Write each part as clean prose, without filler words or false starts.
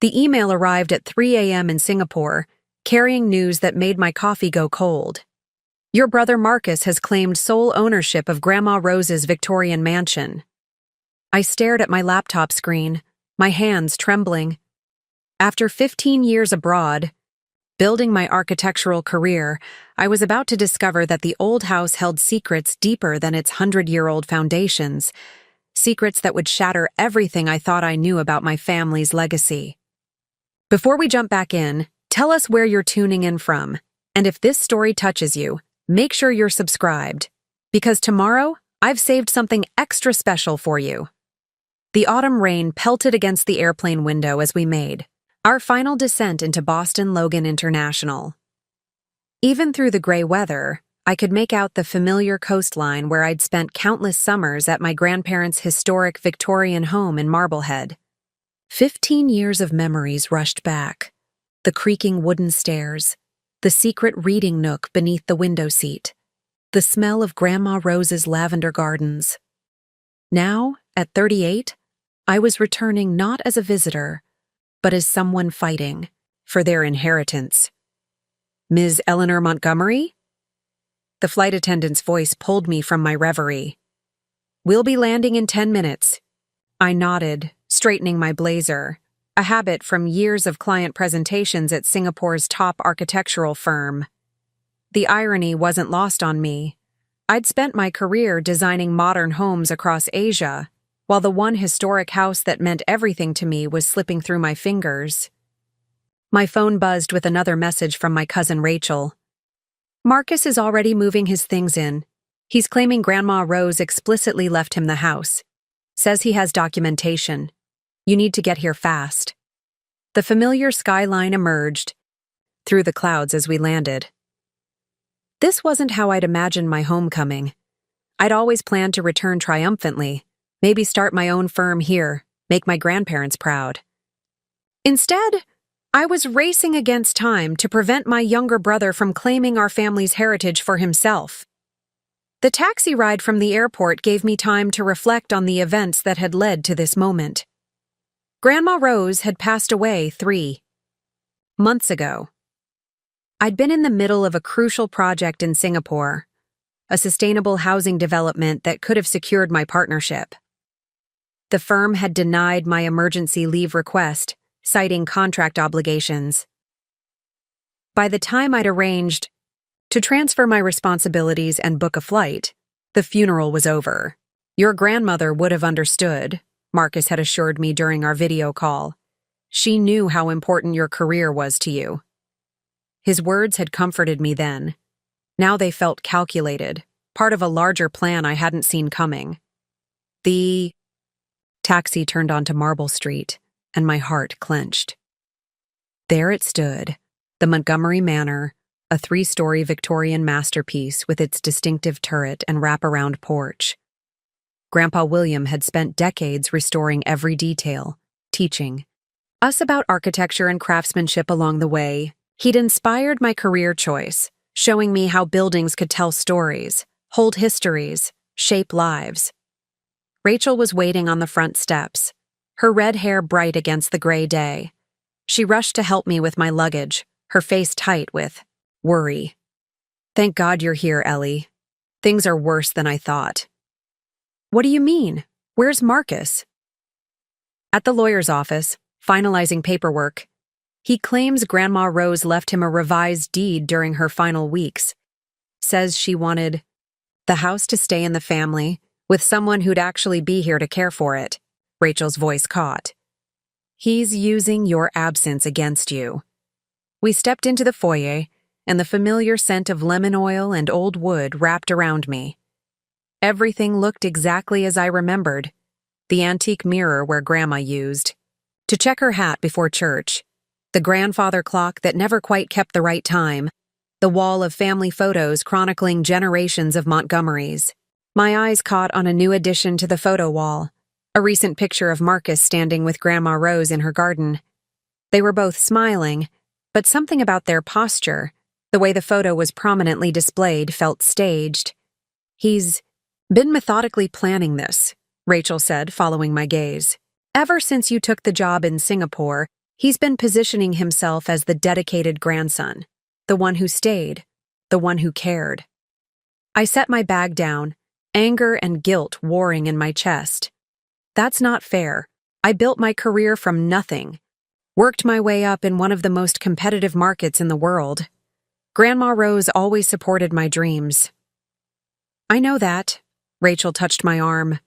The email arrived at 3 a.m. in Singapore, carrying news that made my coffee go cold. Your brother Marcus has claimed sole ownership of Grandma Rose's Victorian mansion. I stared at my laptop screen, my hands trembling. After 15 years abroad, building my architectural career, I was about to discover that the old house held secrets deeper than its 100-year-old foundations, secrets that would shatter everything I thought I knew about my family's legacy. Before we jump back in, tell us where you're tuning in from, and if this story touches you, make sure you're subscribed, because tomorrow I've saved something extra special for you. The autumn rain pelted against the airplane window as we made our final descent into Boston Logan International. Even through the gray weather, I could make out the familiar coastline where I'd spent countless summers at my grandparents' historic Victorian home in Marblehead. 15 years of memories rushed back. The creaking wooden stairs, the secret reading nook beneath the window seat, the smell of Grandma Rose's lavender gardens. Now, at 38, I was returning not as a visitor, but as someone fighting for their inheritance. Ms. Eleanor Montgomery? The flight attendant's voice pulled me from my reverie. We'll be landing in 10 minutes. I nodded, straightening my blazer, a habit from years of client presentations at Singapore's top architectural firm. The irony wasn't lost on me. I'd spent my career designing modern homes across Asia, while the one historic house that meant everything to me was slipping through my fingers. My phone buzzed with another message from my cousin Rachel. Marcus is already moving his things in. He's claiming Grandma Rose explicitly left him the house. Says he has documentation. You need to get here fast. The familiar skyline emerged through the clouds as we landed. This wasn't how I'd imagined my homecoming. I'd always planned to return triumphantly, maybe start my own firm here, make my grandparents proud. Instead, I was racing against time to prevent my younger brother from claiming our family's heritage for himself. The taxi ride from the airport gave me time to reflect on the events that had led to this moment. Grandma Rose had passed away 3 months ago. I'd been in the middle of a crucial project in Singapore, a sustainable housing development that could have secured my partnership. The firm had denied my emergency leave request, citing contract obligations. By the time I'd arranged to transfer my responsibilities and book a flight, the funeral was over. Your grandmother would have understood, Marcus had assured me during our video call. She knew how important your career was to you. His words had comforted me then. Now they felt calculated, part of a larger plan I hadn't seen coming. The taxi turned onto Marble Street, and my heart clenched. There it stood, the Montgomery Manor, a 3-story Victorian masterpiece with its distinctive turret and wraparound porch. Grandpa William had spent decades restoring every detail, teaching us about architecture and craftsmanship along the way. He'd inspired my career choice, showing me how buildings could tell stories, hold histories, shape lives. Rachel was waiting on the front steps, her red hair bright against the gray day. She rushed to help me with my luggage, her face tight with worry. Thank God you're here, Ellie. Things are worse than I thought. What do you mean? Where's Marcus? At the lawyer's office, finalizing paperwork. He claims Grandma Rose left him a revised deed during her final weeks. Says she wanted the house to stay in the family, with someone who'd actually be here to care for it. Rachel's voice caught. He's using your absence against you. We stepped into the foyer, and the familiar scent of lemon oil and old wood wrapped around me. Everything looked exactly as I remembered. The antique mirror where Grandma used to check her hat before church, the grandfather clock that never quite kept the right time, the wall of family photos chronicling generations of Montgomerys. My eyes caught on a new addition to the photo wall, a recent picture of Marcus standing with Grandma Rose in her garden. They were both smiling, but something about their posture, the way the photo was prominently displayed, felt staged. He's been methodically planning this, Rachel said, following my gaze. Ever since you took the job in Singapore, He's been positioning himself as the dedicated grandson, the one who stayed, the one who cared. I set my bag down, anger and guilt warring in my chest. That's not fair. I built my career from nothing, worked my way up in one of the most competitive markets in the world. Grandma Rose always supported my dreams. I know that. Rachel touched my arm.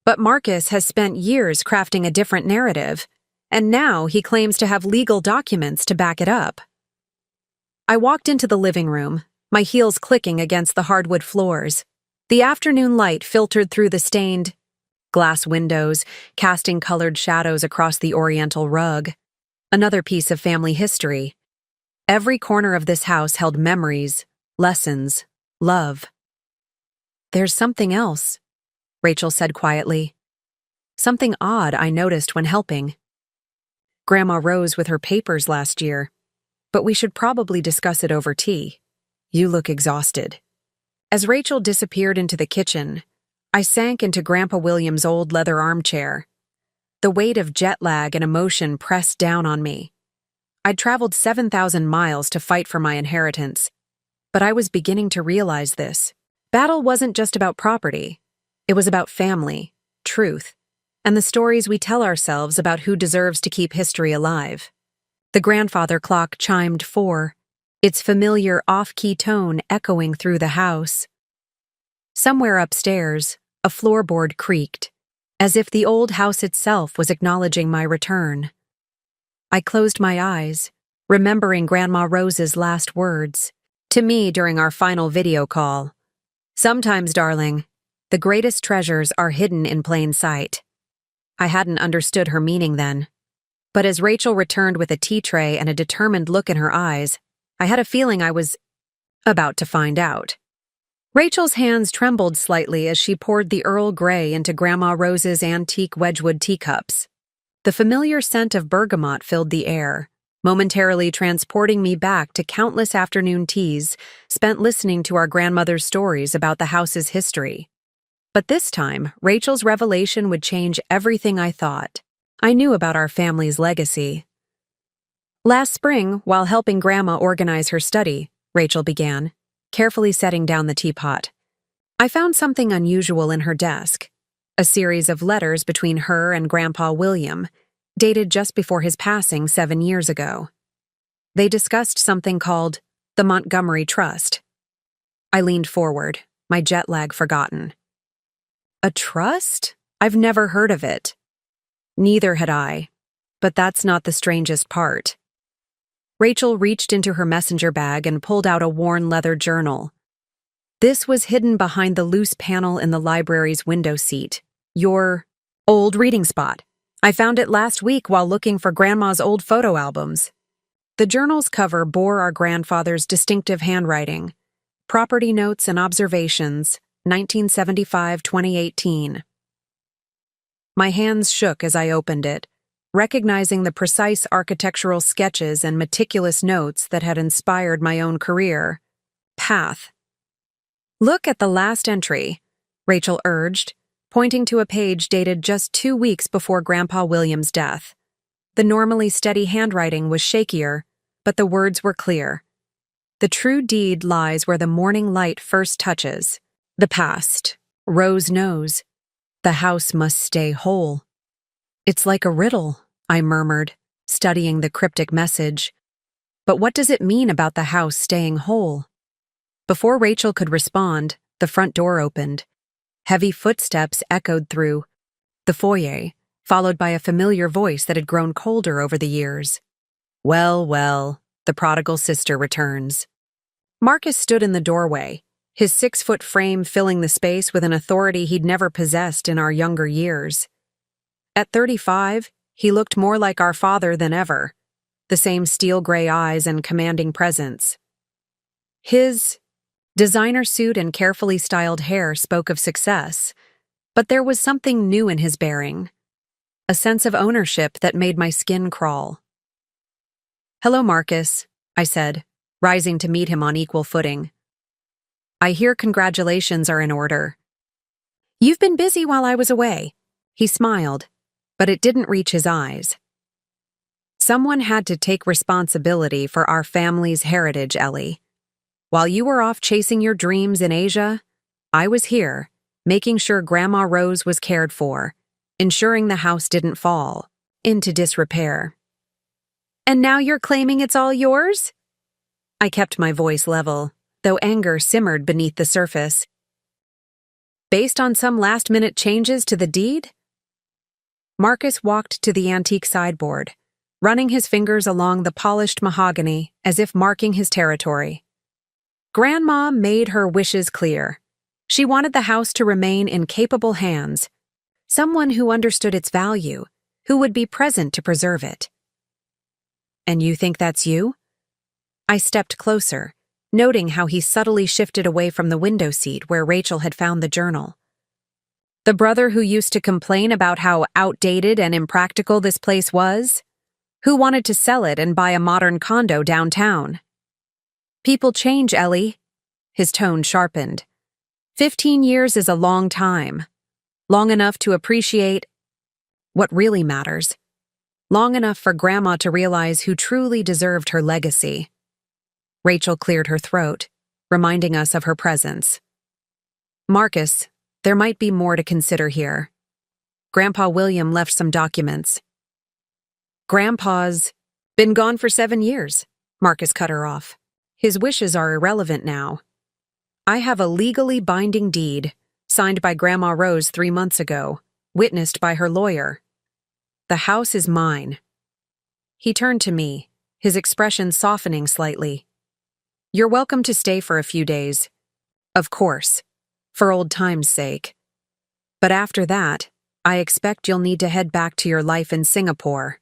But Marcus has spent years crafting a different narrative, and now he claims to have legal documents to back it up. I walked into the living room, my heels clicking against the hardwood floors. The afternoon light filtered through the stained glass windows, casting colored shadows across the oriental rug. Another piece of family history. Every corner of this house held memories, lessons, love. There's something else, Rachel said quietly. Something odd I noticed when helping. Grandma rose with her papers last year, but we should probably discuss it over tea. You look exhausted. As Rachel disappeared into the kitchen, I sank into Grandpa William's old leather armchair. The weight of jet lag and emotion pressed down on me. I'd traveled 7,000 miles to fight for my inheritance, but I was beginning to realize this. Battle wasn't just about property. It was about family, truth, and the stories we tell ourselves about who deserves to keep history alive. The grandfather clock chimed 4, its familiar off-key tone echoing through the house. Somewhere upstairs, a floorboard creaked, as if the old house itself was acknowledging my return. I closed my eyes, remembering Grandma Rose's last words to me during our final video call. Sometimes, darling, the greatest treasures are hidden in plain sight. I hadn't understood her meaning then, but as Rachel returned with a tea tray and a determined look in her eyes, I had a feeling I was about to find out. Rachel's hands trembled slightly as she poured the Earl Grey into Grandma Rose's antique Wedgwood teacups. The familiar scent of bergamot filled the air, momentarily transporting me back to countless afternoon teas spent listening to our grandmother's stories about the house's history. But this time, Rachel's revelation would change everything I thought I knew about our family's legacy. Last spring, while helping Grandma organize her study, Rachel began, carefully setting down the teapot. I found something unusual in her desk, a series of letters between her and Grandpa William, dated just before his passing 7 years ago. They discussed something called the Montgomery Trust. I leaned forward, my jet lag forgotten. A trust? I've never heard of it. Neither had I, but that's not the strangest part. Rachel reached into her messenger bag and pulled out a worn leather journal. This was hidden behind the loose panel in the library's window seat. Your old reading spot. I found it last week while looking for Grandma's old photo albums. The journal's cover bore our grandfather's distinctive handwriting. Property Notes and Observations, 1975-2018. My hands shook as I opened it, recognizing the precise architectural sketches and meticulous notes that had inspired my own career. Path. Look at the last entry, Rachel urged, pointing to a page dated just 2 weeks before Grandpa William's death. The normally steady handwriting was shakier, but the words were clear. The true deed lies where the morning light first touches. The past. Rose knows. The house must stay whole. It's like a riddle, I murmured, studying the cryptic message. But what does it mean about the house staying whole? Before Rachel could respond, the front door opened. Heavy footsteps echoed through the foyer, followed by a familiar voice that had grown colder over the years. Well, well, the prodigal sister returns. Marcus stood in the doorway, his 6-foot frame filling the space with an authority he'd never possessed in our younger years. At 35, he looked more like our father than ever, the same steel-gray eyes and commanding presence. His designer suit and carefully styled hair spoke of success, but there was something new in his bearing, a sense of ownership that made my skin crawl. Hello, Marcus, I said, rising to meet him on equal footing. I hear congratulations are in order. You've been busy while I was away. He smiled, but it didn't reach his eyes. Someone had to take responsibility for our family's heritage, Ellie. While you were off chasing your dreams in Asia, I was here, making sure Grandma Rose was cared for, ensuring the house didn't fall into disrepair. And now you're claiming it's all yours? I kept my voice level, though anger simmered beneath the surface. Based on some last-minute changes to the deed? Marcus walked to the antique sideboard, running his fingers along the polished mahogany as if marking his territory. Grandma made her wishes clear. She wanted the house to remain in capable hands, someone who understood its value, who would be present to preserve it. And you think that's you? I stepped closer, noting how he subtly shifted away from the window seat where Rachel had found the journal. The brother who used to complain about how outdated and impractical this place was? Who wanted to sell it and buy a modern condo downtown? People change, Ellie. His tone sharpened. 15 years is a long time. Long enough to appreciate what really matters. Long enough for Grandma to realize who truly deserved her legacy. Rachel cleared her throat, reminding us of her presence. Marcus, there might be more to consider here. Grandpa William left some documents. Grandpa's been gone for 7 years, Marcus cut her off. His wishes are irrelevant now. I have a legally binding deed, signed by Grandma Rose 3 months ago, witnessed by her lawyer. The house is mine. He turned to me, his expression softening slightly. You're welcome to stay for a few days. Of course, for old time's sake. But after that, I expect you'll need to head back to your life in Singapore.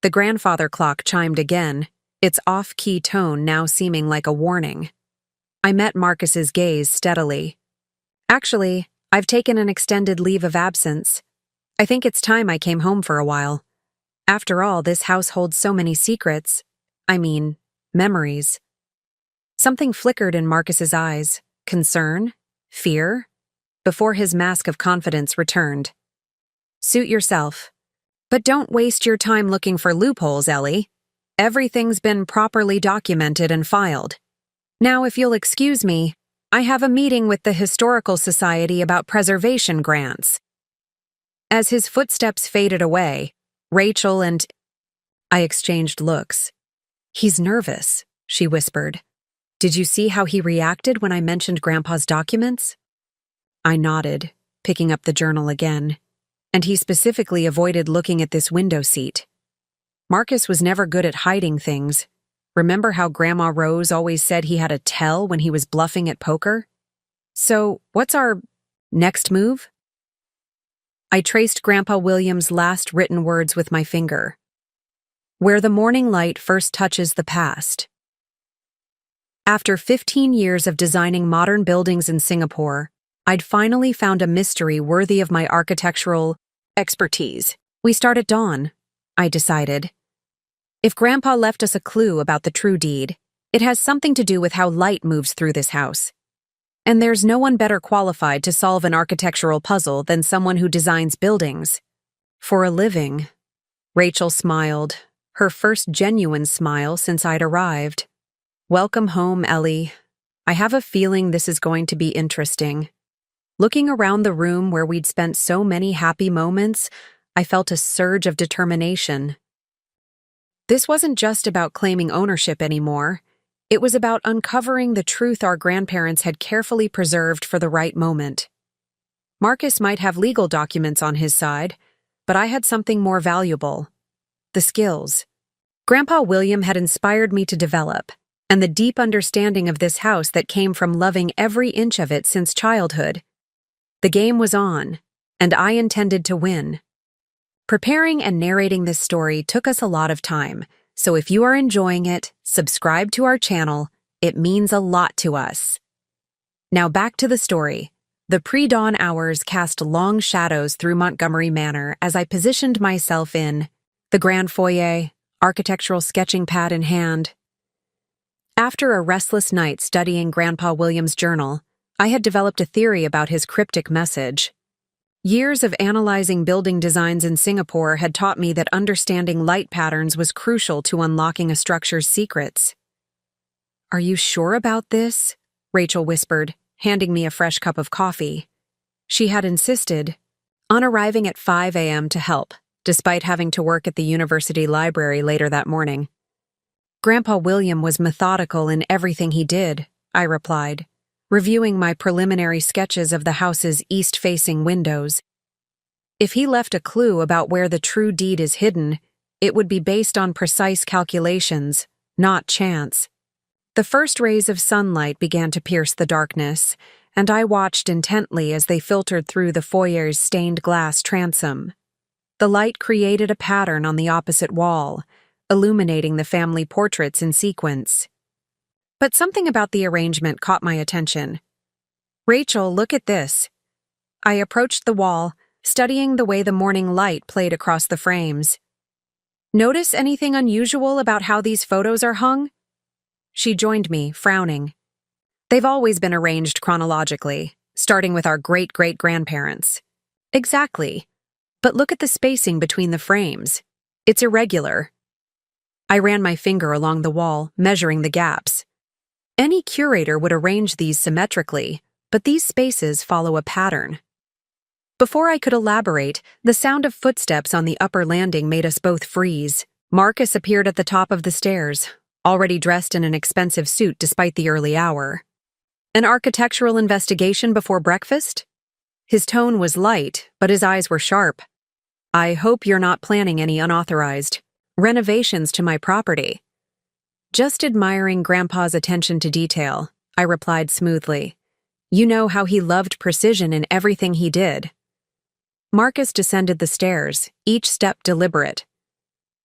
The grandfather clock chimed again, its off-key tone now seeming like a warning. I met Marcus's gaze steadily. Actually, I've taken an extended leave of absence. I think it's time I came home for a while. After all, this house holds so many secrets. Memories. Something flickered in Marcus's eyes. Concern? Fear? Before his mask of confidence returned. Suit yourself. But don't waste your time looking for loopholes, Ellie. Everything's been properly documented and filed. Now, if you'll excuse me, I have a meeting with the Historical Society about preservation grants. As his footsteps faded away, Rachel and I exchanged looks. He's nervous, she whispered. Did you see how he reacted when I mentioned Grandpa's documents? I nodded, picking up the journal again, and he specifically avoided looking at this window seat. Marcus was never good at hiding things. Remember how Grandma Rose always said he had a tell when he was bluffing at poker? So, what's our next move? I traced Grandpa William's last written words with my finger. Where the morning light first touches the past. After 15 years of designing modern buildings in Singapore, I'd finally found a mystery worthy of my architectural expertise. We start at dawn, I decided. If Grandpa left us a clue about the true deed, it has something to do with how light moves through this house. And there's no one better qualified to solve an architectural puzzle than someone who designs buildings. For a living. Rachel smiled, her first genuine smile since I'd arrived. Welcome home, Ellie. I have a feeling this is going to be interesting. Looking around the room where we'd spent so many happy moments, I felt a surge of determination. This wasn't just about claiming ownership anymore. It was about uncovering the truth our grandparents had carefully preserved for the right moment. Marcus might have legal documents on his side, but I had something more valuable. The skills. Grandpa William had inspired me to develop, and the deep understanding of this house that came from loving every inch of it since childhood. The game was on, and I intended to win. Preparing and narrating this story took us a lot of time, so if you are enjoying it, subscribe to our channel. It means a lot to us. Now back to the story. The pre-dawn hours cast long shadows through Montgomery Manor as I positioned myself in the grand foyer, architectural sketching pad in hand. After a restless night studying Grandpa William's journal, I had developed a theory about his cryptic message. Years of analyzing building designs in Singapore had taught me that understanding light patterns was crucial to unlocking a structure's secrets. "Are you sure about this?" Rachel whispered, handing me a fresh cup of coffee. She had insisted on arriving at 5 a.m. to help, despite having to work at the university library later that morning. "Grandpa William was methodical in everything he did," I replied, reviewing my preliminary sketches of the house's east-facing windows. "If he left a clue about where the true deed is hidden, it would be based on precise calculations, not chance." The first rays of sunlight began to pierce the darkness, and I watched intently as they filtered through the foyer's stained glass transom. The light created a pattern on the opposite wall, illuminating the family portraits in sequence. But something about the arrangement caught my attention. "Rachel, look at this." I approached the wall, studying the way the morning light played across the frames. "Notice anything unusual about how these photos are hung?" She joined me, frowning. "They've always been arranged chronologically, starting with our great-great-grandparents." "Exactly. But look at the spacing between the frames. It's irregular." I ran my finger along the wall, measuring the gaps. Any curator would arrange these symmetrically, but these spaces follow a pattern. Before I could elaborate, the sound of footsteps on the upper landing made us both freeze. Marcus appeared at the top of the stairs, already dressed in an expensive suit despite the early hour. "An architectural investigation before breakfast?" His tone was light, but his eyes were sharp. "I hope you're not planning any unauthorized renovations to my property." "Just admiring Grandpa's attention to detail," I replied smoothly. "You know how he loved precision in everything he did." Marcus descended the stairs, each step deliberate.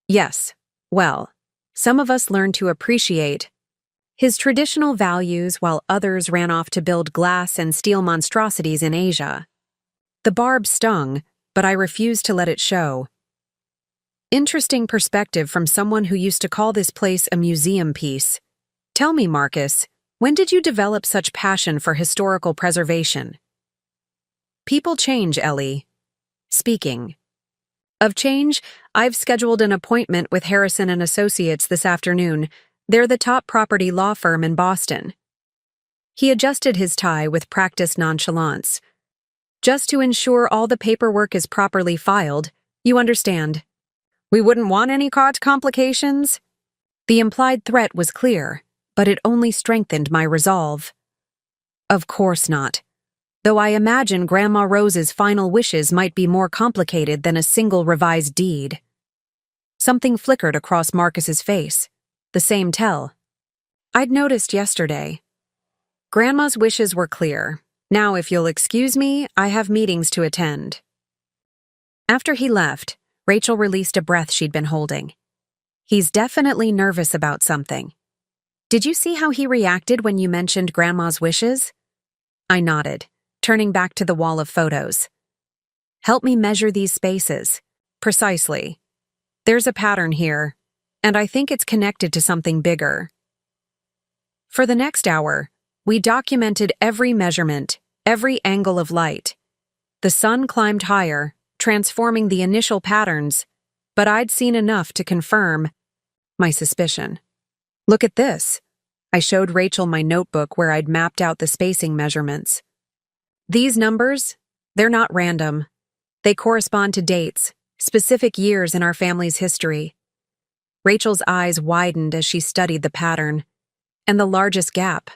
"Yes, well, some of us learned to appreciate his traditional values while others ran off to build glass and steel monstrosities in Asia." The barb stung, but I refused to let it show. "Interesting perspective from someone who used to call this place a museum piece. Tell me, Marcus, when did you develop such passion for historical preservation?" "People change, Ellie." Speaking of change, I've scheduled an appointment with Harrison and Associates this afternoon. They're the top property law firm in Boston. He adjusted his tie with practiced nonchalance. "Just to ensure all the paperwork is properly filed, you understand. We wouldn't want any complications." The implied threat was clear, but it only strengthened my resolve. "Of course not. Though I imagine Grandma Rose's final wishes might be more complicated than a single revised deed." Something flickered across Marcus's face. The same tell I'd noticed yesterday. "Grandma's wishes were clear. Now, if you'll excuse me, I have meetings to attend." After he left, Rachel released a breath she'd been holding. "He's definitely nervous about something. Did you see how he reacted when you mentioned Grandma's wishes?" I nodded, turning back to the wall of photos. "Help me measure these spaces." "Precisely. There's a pattern here, and I think it's connected to something bigger." For the next hour, we documented every measurement, every angle of light. The sun climbed higher, transforming the initial patterns, but I'd seen enough to confirm my suspicion. "Look at this." I showed Rachel my notebook where I'd mapped out the spacing measurements. "These numbers, they're not random. They correspond to dates, specific years in our family's history." Rachel's eyes widened as she studied the pattern. "And the largest gap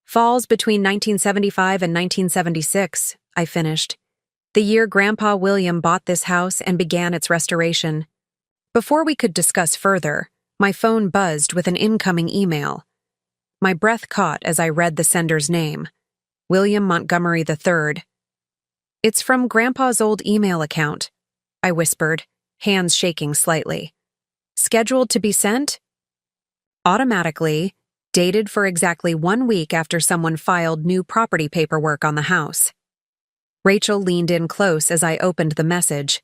falls between 1975 and 1976, I finished. The year Grandpa William bought this house and began its restoration. Before we could discuss further, my phone buzzed with an incoming email. My breath caught as I read the sender's name, William Montgomery III. "It's from Grandpa's old email account," I whispered, hands shaking slightly. "Scheduled to be sent?" "Automatically, dated for exactly 1 week after someone filed new property paperwork on the house." Rachel leaned in close as I opened the message.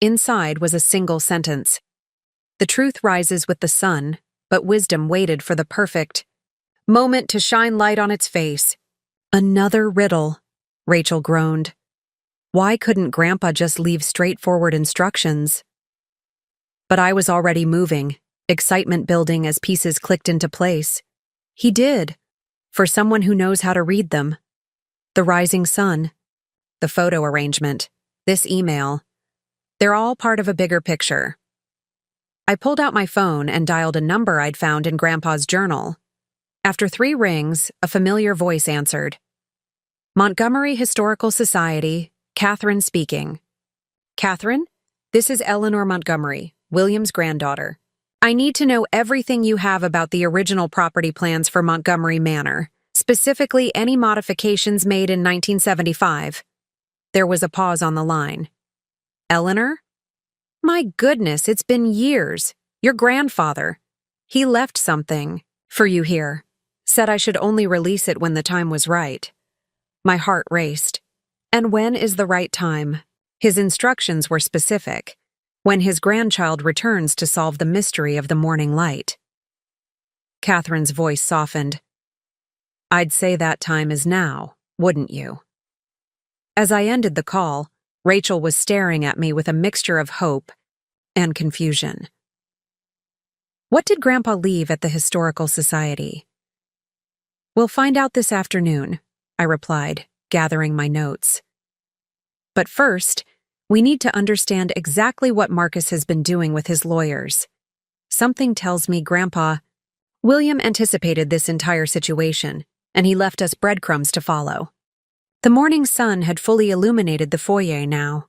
Inside was a single sentence. "The truth rises with the sun, but wisdom waited for the perfect moment to shine light on its face." "Another riddle," Rachel groaned. Why couldn't Grandpa just leave straightforward instructions? But I was already moving, excitement building as pieces clicked into place. He did, for someone who knows how to read them. The rising sun, the photo arrangement, this email. They're all part of a bigger picture. I pulled out my phone and dialed a number I'd found in Grandpa's journal. After 3 rings, a familiar voice answered. Montgomery Historical Society, Catherine speaking. Catherine, this is Eleanor Montgomery, William's granddaughter. I need to know everything you have about the original property plans for Montgomery Manor, specifically any modifications made in 1975. There was a pause on the line. Eleanor? My goodness, it's been years. Your grandfather. He left something for you here. Said I should only release it when the time was right. My heart raced. And when is the right time? His instructions were specific. When his grandchild returns to solve the mystery of the morning light. Catherine's voice softened. I'd say that time is now, wouldn't you? As I ended the call, Rachel was staring at me with a mixture of hope and confusion. What did Grandpa leave at the Historical Society? We'll find out this afternoon, I replied, gathering my notes. But first, we need to understand exactly what Marcus has been doing with his lawyers. Something tells me William anticipated this entire situation, and he left us breadcrumbs to follow. The morning sun had fully illuminated the foyer now,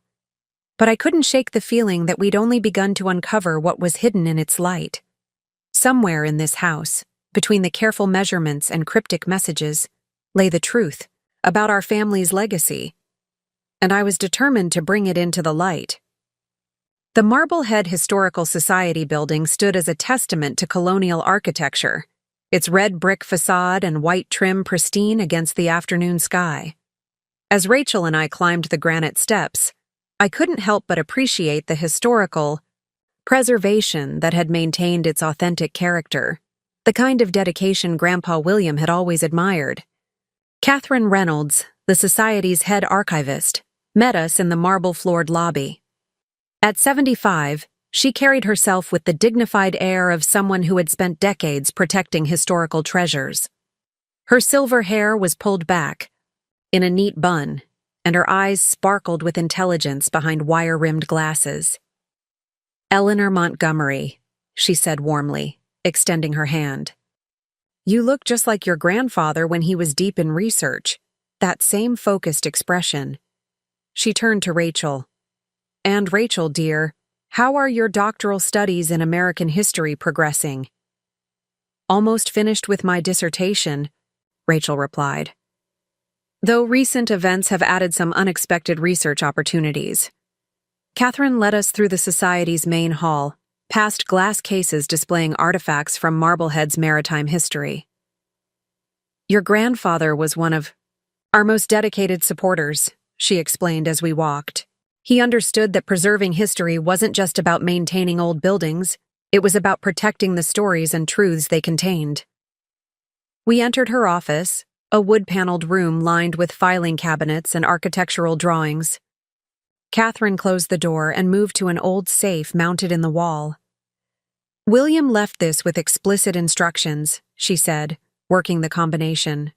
but I couldn't shake the feeling that we'd only begun to uncover what was hidden in its light. Somewhere in this house, between the careful measurements and cryptic messages, lay the truth about our family's legacy, and I was determined to bring it into the light. The Marblehead Historical Society building stood as a testament to colonial architecture, its red brick facade and white trim pristine against the afternoon sky. As Rachel and I climbed the granite steps, I couldn't help but appreciate the historical preservation that had maintained its authentic character, the kind of dedication Grandpa William had always admired. Catherine Reynolds, the Society's head archivist, met us in the marble-floored lobby. At 75, she carried herself with the dignified air of someone who had spent decades protecting historical treasures. Her silver hair was pulled back, in a neat bun, and her eyes sparkled with intelligence behind wire-rimmed glasses. Eleanor Montgomery, she said warmly, extending her hand. You look just like your grandfather when he was deep in research, that same focused expression. She turned to Rachel. And Rachel, dear, how are your doctoral studies in American history progressing? Almost finished with my dissertation, Rachel replied. Though recent events have added some unexpected research opportunities. Catherine led us through the Society's main hall, past glass cases displaying artifacts from Marblehead's maritime history. Your grandfather was one of our most dedicated supporters, she explained as we walked. He understood that preserving history wasn't just about maintaining old buildings, it was about protecting the stories and truths they contained. We entered her office, a wood-paneled room lined with filing cabinets and architectural drawings. Catherine closed the door and moved to an old safe mounted in the wall. William left this with explicit instructions, she said, working the combination.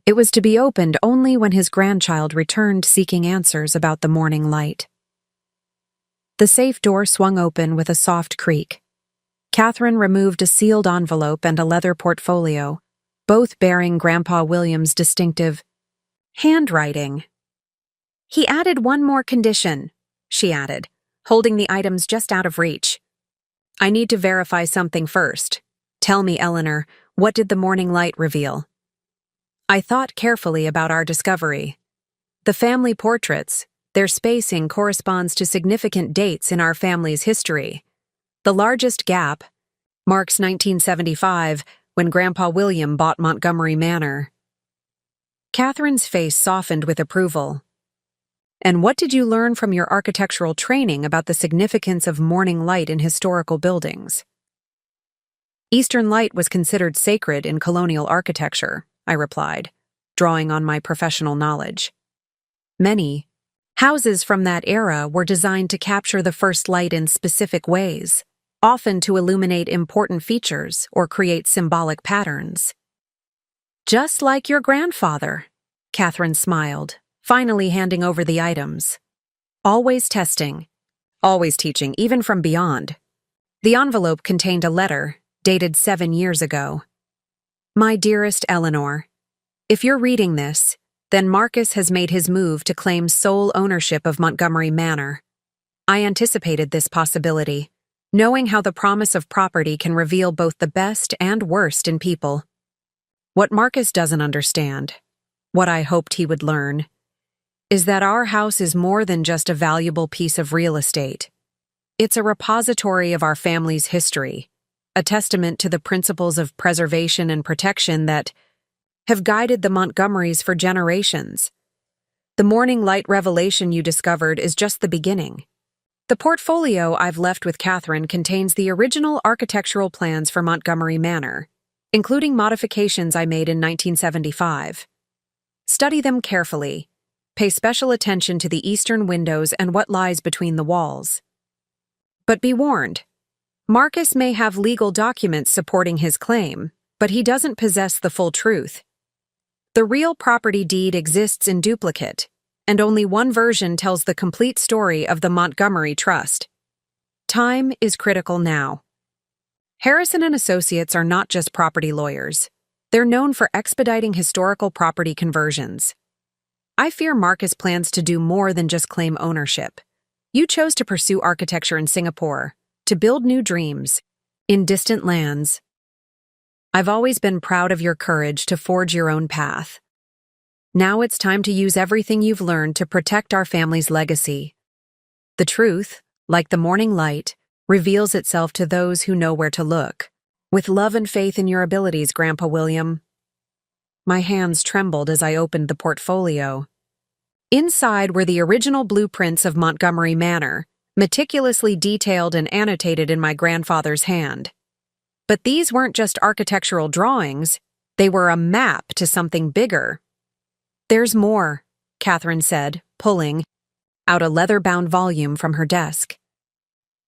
It was to be opened only when his grandchild returned seeking answers about the morning light. The safe door swung open with a soft creak. Catherine removed a sealed envelope and a leather portfolio, both bearing Grandpa William's distinctive handwriting. He added one more condition, she added, holding the items just out of reach. I need to verify something first. Tell me, Eleanor, what did the morning light reveal? I thought carefully about our discovery. The family portraits, their spacing corresponds to significant dates in our family's history. The largest gap marks 1975, when Grandpa William bought Montgomery Manor. Catherine's face softened with approval. And what did you learn from your architectural training about the significance of morning light in historical buildings? Eastern light was considered sacred in colonial architecture, I replied, drawing on my professional knowledge. Many, Houses from that era were designed to capture the first light in specific ways, often to illuminate important features or create symbolic patterns. Just like your grandfather, Catherine smiled, finally handing over the items. Always testing, always teaching, even from beyond. The envelope contained a letter, dated 7 years ago. My dearest Eleanor, if you're reading this, then Marcus has made his move to claim sole ownership of Montgomery Manor. I anticipated this possibility, knowing how the promise of property can reveal both the best and worst in people. What Marcus doesn't understand, what I hoped he would learn, is that our house is more than just a valuable piece of real estate. It's a repository of our family's history, a testament to the principles of preservation and protection that have guided the Montgomerys for generations. The morning light revelation you discovered is just the beginning. The portfolio I've left with Catherine contains the original architectural plans for Montgomery Manor, including modifications I made in 1975. Study them carefully. Pay special attention to the eastern windows and what lies between the walls. But be warned, Marcus may have legal documents supporting his claim, but he doesn't possess the full truth. The real property deed exists in duplicate, and only one version tells the complete story of the Montgomery Trust. Time is critical now. Harrison and Associates are not just property lawyers. They're known for expediting historical property conversions. I fear Marcus plans to do more than just claim ownership. You chose to pursue architecture in Singapore, to build new dreams, in distant lands. I've always been proud of your courage to forge your own path. Now it's time to use everything you've learned to protect our family's legacy. The truth, like the morning light, reveals itself to those who know where to look. With love and faith in your abilities, Grandpa William. My hands trembled as I opened the portfolio. Inside were the original blueprints of Montgomery Manor, meticulously detailed and annotated in my grandfather's hand. But these weren't just architectural drawings, they were a map to something bigger. There's more, Catherine said, pulling out a leather-bound volume from her desk.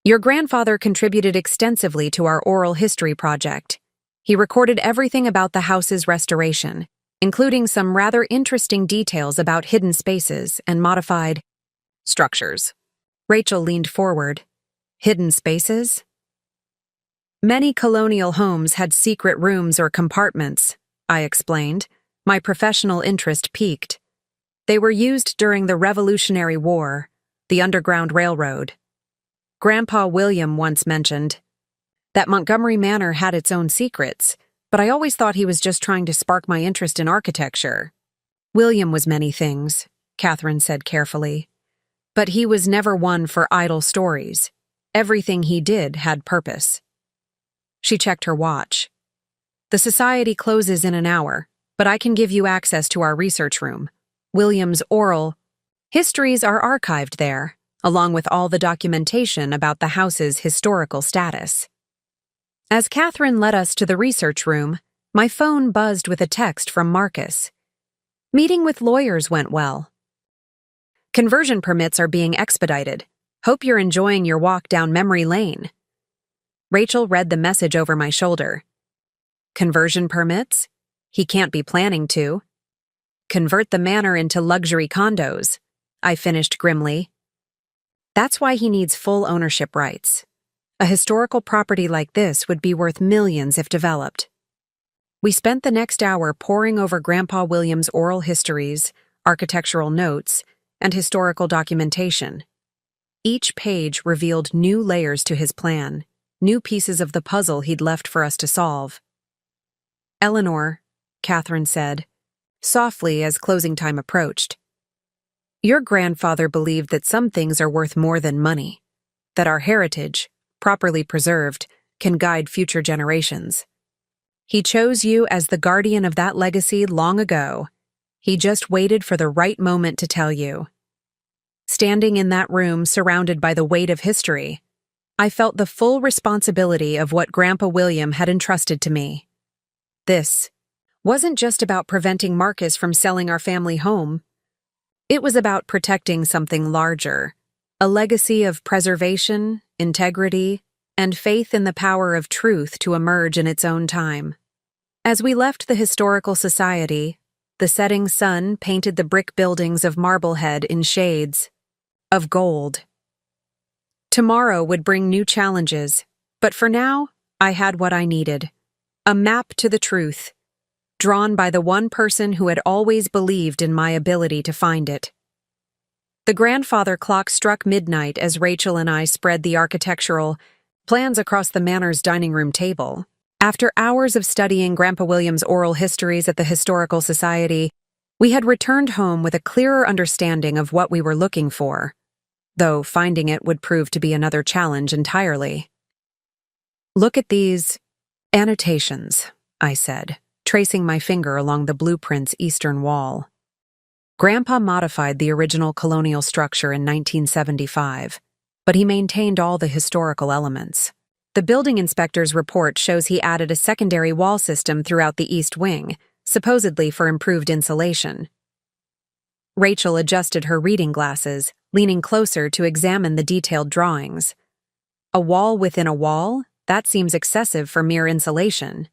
Your grandfather contributed extensively to our oral history project. He recorded everything about the house's restoration, including some rather interesting details about hidden spaces and modified structures. Rachel leaned forward. Hidden spaces? Many colonial homes had secret rooms or compartments, I explained. My professional interest piqued. They were used during the Revolutionary War, the Underground Railroad. Grandpa William once mentioned that Montgomery Manor had its own secrets, but I always thought he was just trying to spark my interest in architecture. William was many things, Catherine said carefully. But he was never one for idle stories. Everything he did had purpose. She checked her watch. The society closes in an hour, but I can give you access to our research room. William's oral histories are archived there, along with all the documentation about the house's historical status. As Catherine led us to the research room, my phone buzzed with a text from Marcus. Meeting with lawyers went well. Conversion permits are being expedited. Hope you're enjoying your walk down memory lane. Rachel read the message over my shoulder. Conversion permits? He can't be planning to. Convert the manor into luxury condos, I finished grimly. That's why he needs full ownership rights. A historical property like this would be worth millions if developed. We spent the next hour poring over Grandpa William's oral histories, architectural notes, and historical documentation. Each page revealed new layers to his plan, new pieces of the puzzle he'd left for us to solve. Eleanor, Catherine said, softly as closing time approached. Your grandfather believed that some things are worth more than money, that our heritage, properly preserved, can guide future generations. He chose you as the guardian of that legacy long ago. He just waited for the right moment to tell you. Standing in that room surrounded by the weight of history, I felt the full responsibility of what Grandpa William had entrusted to me. This wasn't just about preventing Marcus from selling our family home. It was about protecting something larger, a legacy of preservation, integrity, and faith in the power of truth to emerge in its own time. As we left the historical society, the setting sun painted the brick buildings of Marblehead in shades of gold. Tomorrow would bring new challenges, but for now, I had what I needed. A map to the truth, drawn by the one person who had always believed in my ability to find it. The grandfather clock struck midnight as Rachel and I spread the architectural plans across the manor's dining room table. After hours of studying Grandpa William's oral histories at the Historical Society, we had returned home with a clearer understanding of what we were looking for, though finding it would prove to be another challenge entirely. "Look at these annotations," I said, tracing my finger along the blueprint's eastern wall. Grandpa modified the original colonial structure in 1975, but he maintained all the historical elements. The building inspector's report shows he added a secondary wall system throughout the east wing, supposedly for improved insulation. Rachel adjusted her reading glasses, leaning closer to examine the detailed drawings. A wall within a wall? That seems excessive for mere insulation.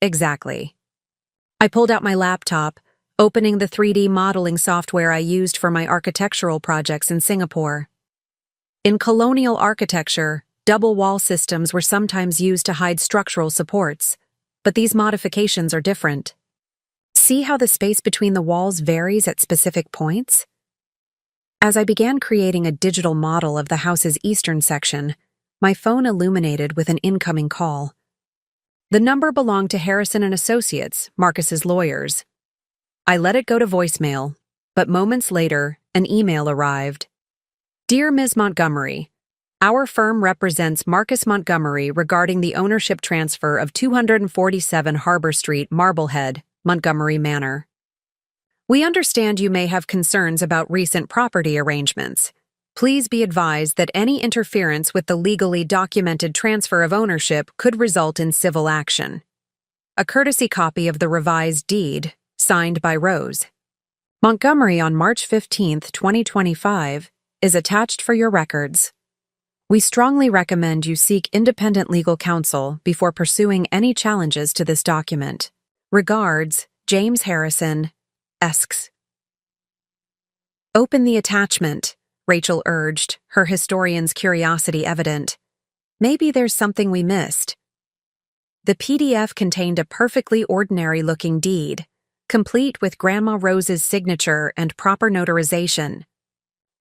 Exactly. I pulled out my laptop, opening the 3D modeling software I used for my architectural projects in Singapore. In colonial architecture, double wall systems were sometimes used to hide structural supports, but these modifications are different. See how the space between the walls varies at specific points? As I began creating a digital model of the house's eastern section, my phone illuminated with an incoming call. The number belonged to Harrison and Associates, Marcus's lawyers. I let it go to voicemail, but moments later, an email arrived. "Dear Ms. Montgomery, our firm represents Marcus Montgomery regarding the ownership transfer of 247 Harbor Street, Marblehead, Montgomery Manor. We understand you may have concerns about recent property arrangements. Please be advised that any interference with the legally documented transfer of ownership could result in civil action. A courtesy copy of the revised deed, signed by Rose Montgomery on March 15, 2025, is attached for your records. We strongly recommend you seek independent legal counsel before pursuing any challenges to this document. Regards, James Harrison, Esques." "Open the attachment," Rachel urged, her historian's curiosity evident. "Maybe there's something we missed." The PDF contained a perfectly ordinary-looking deed, complete with Grandma Rose's signature and proper notarization.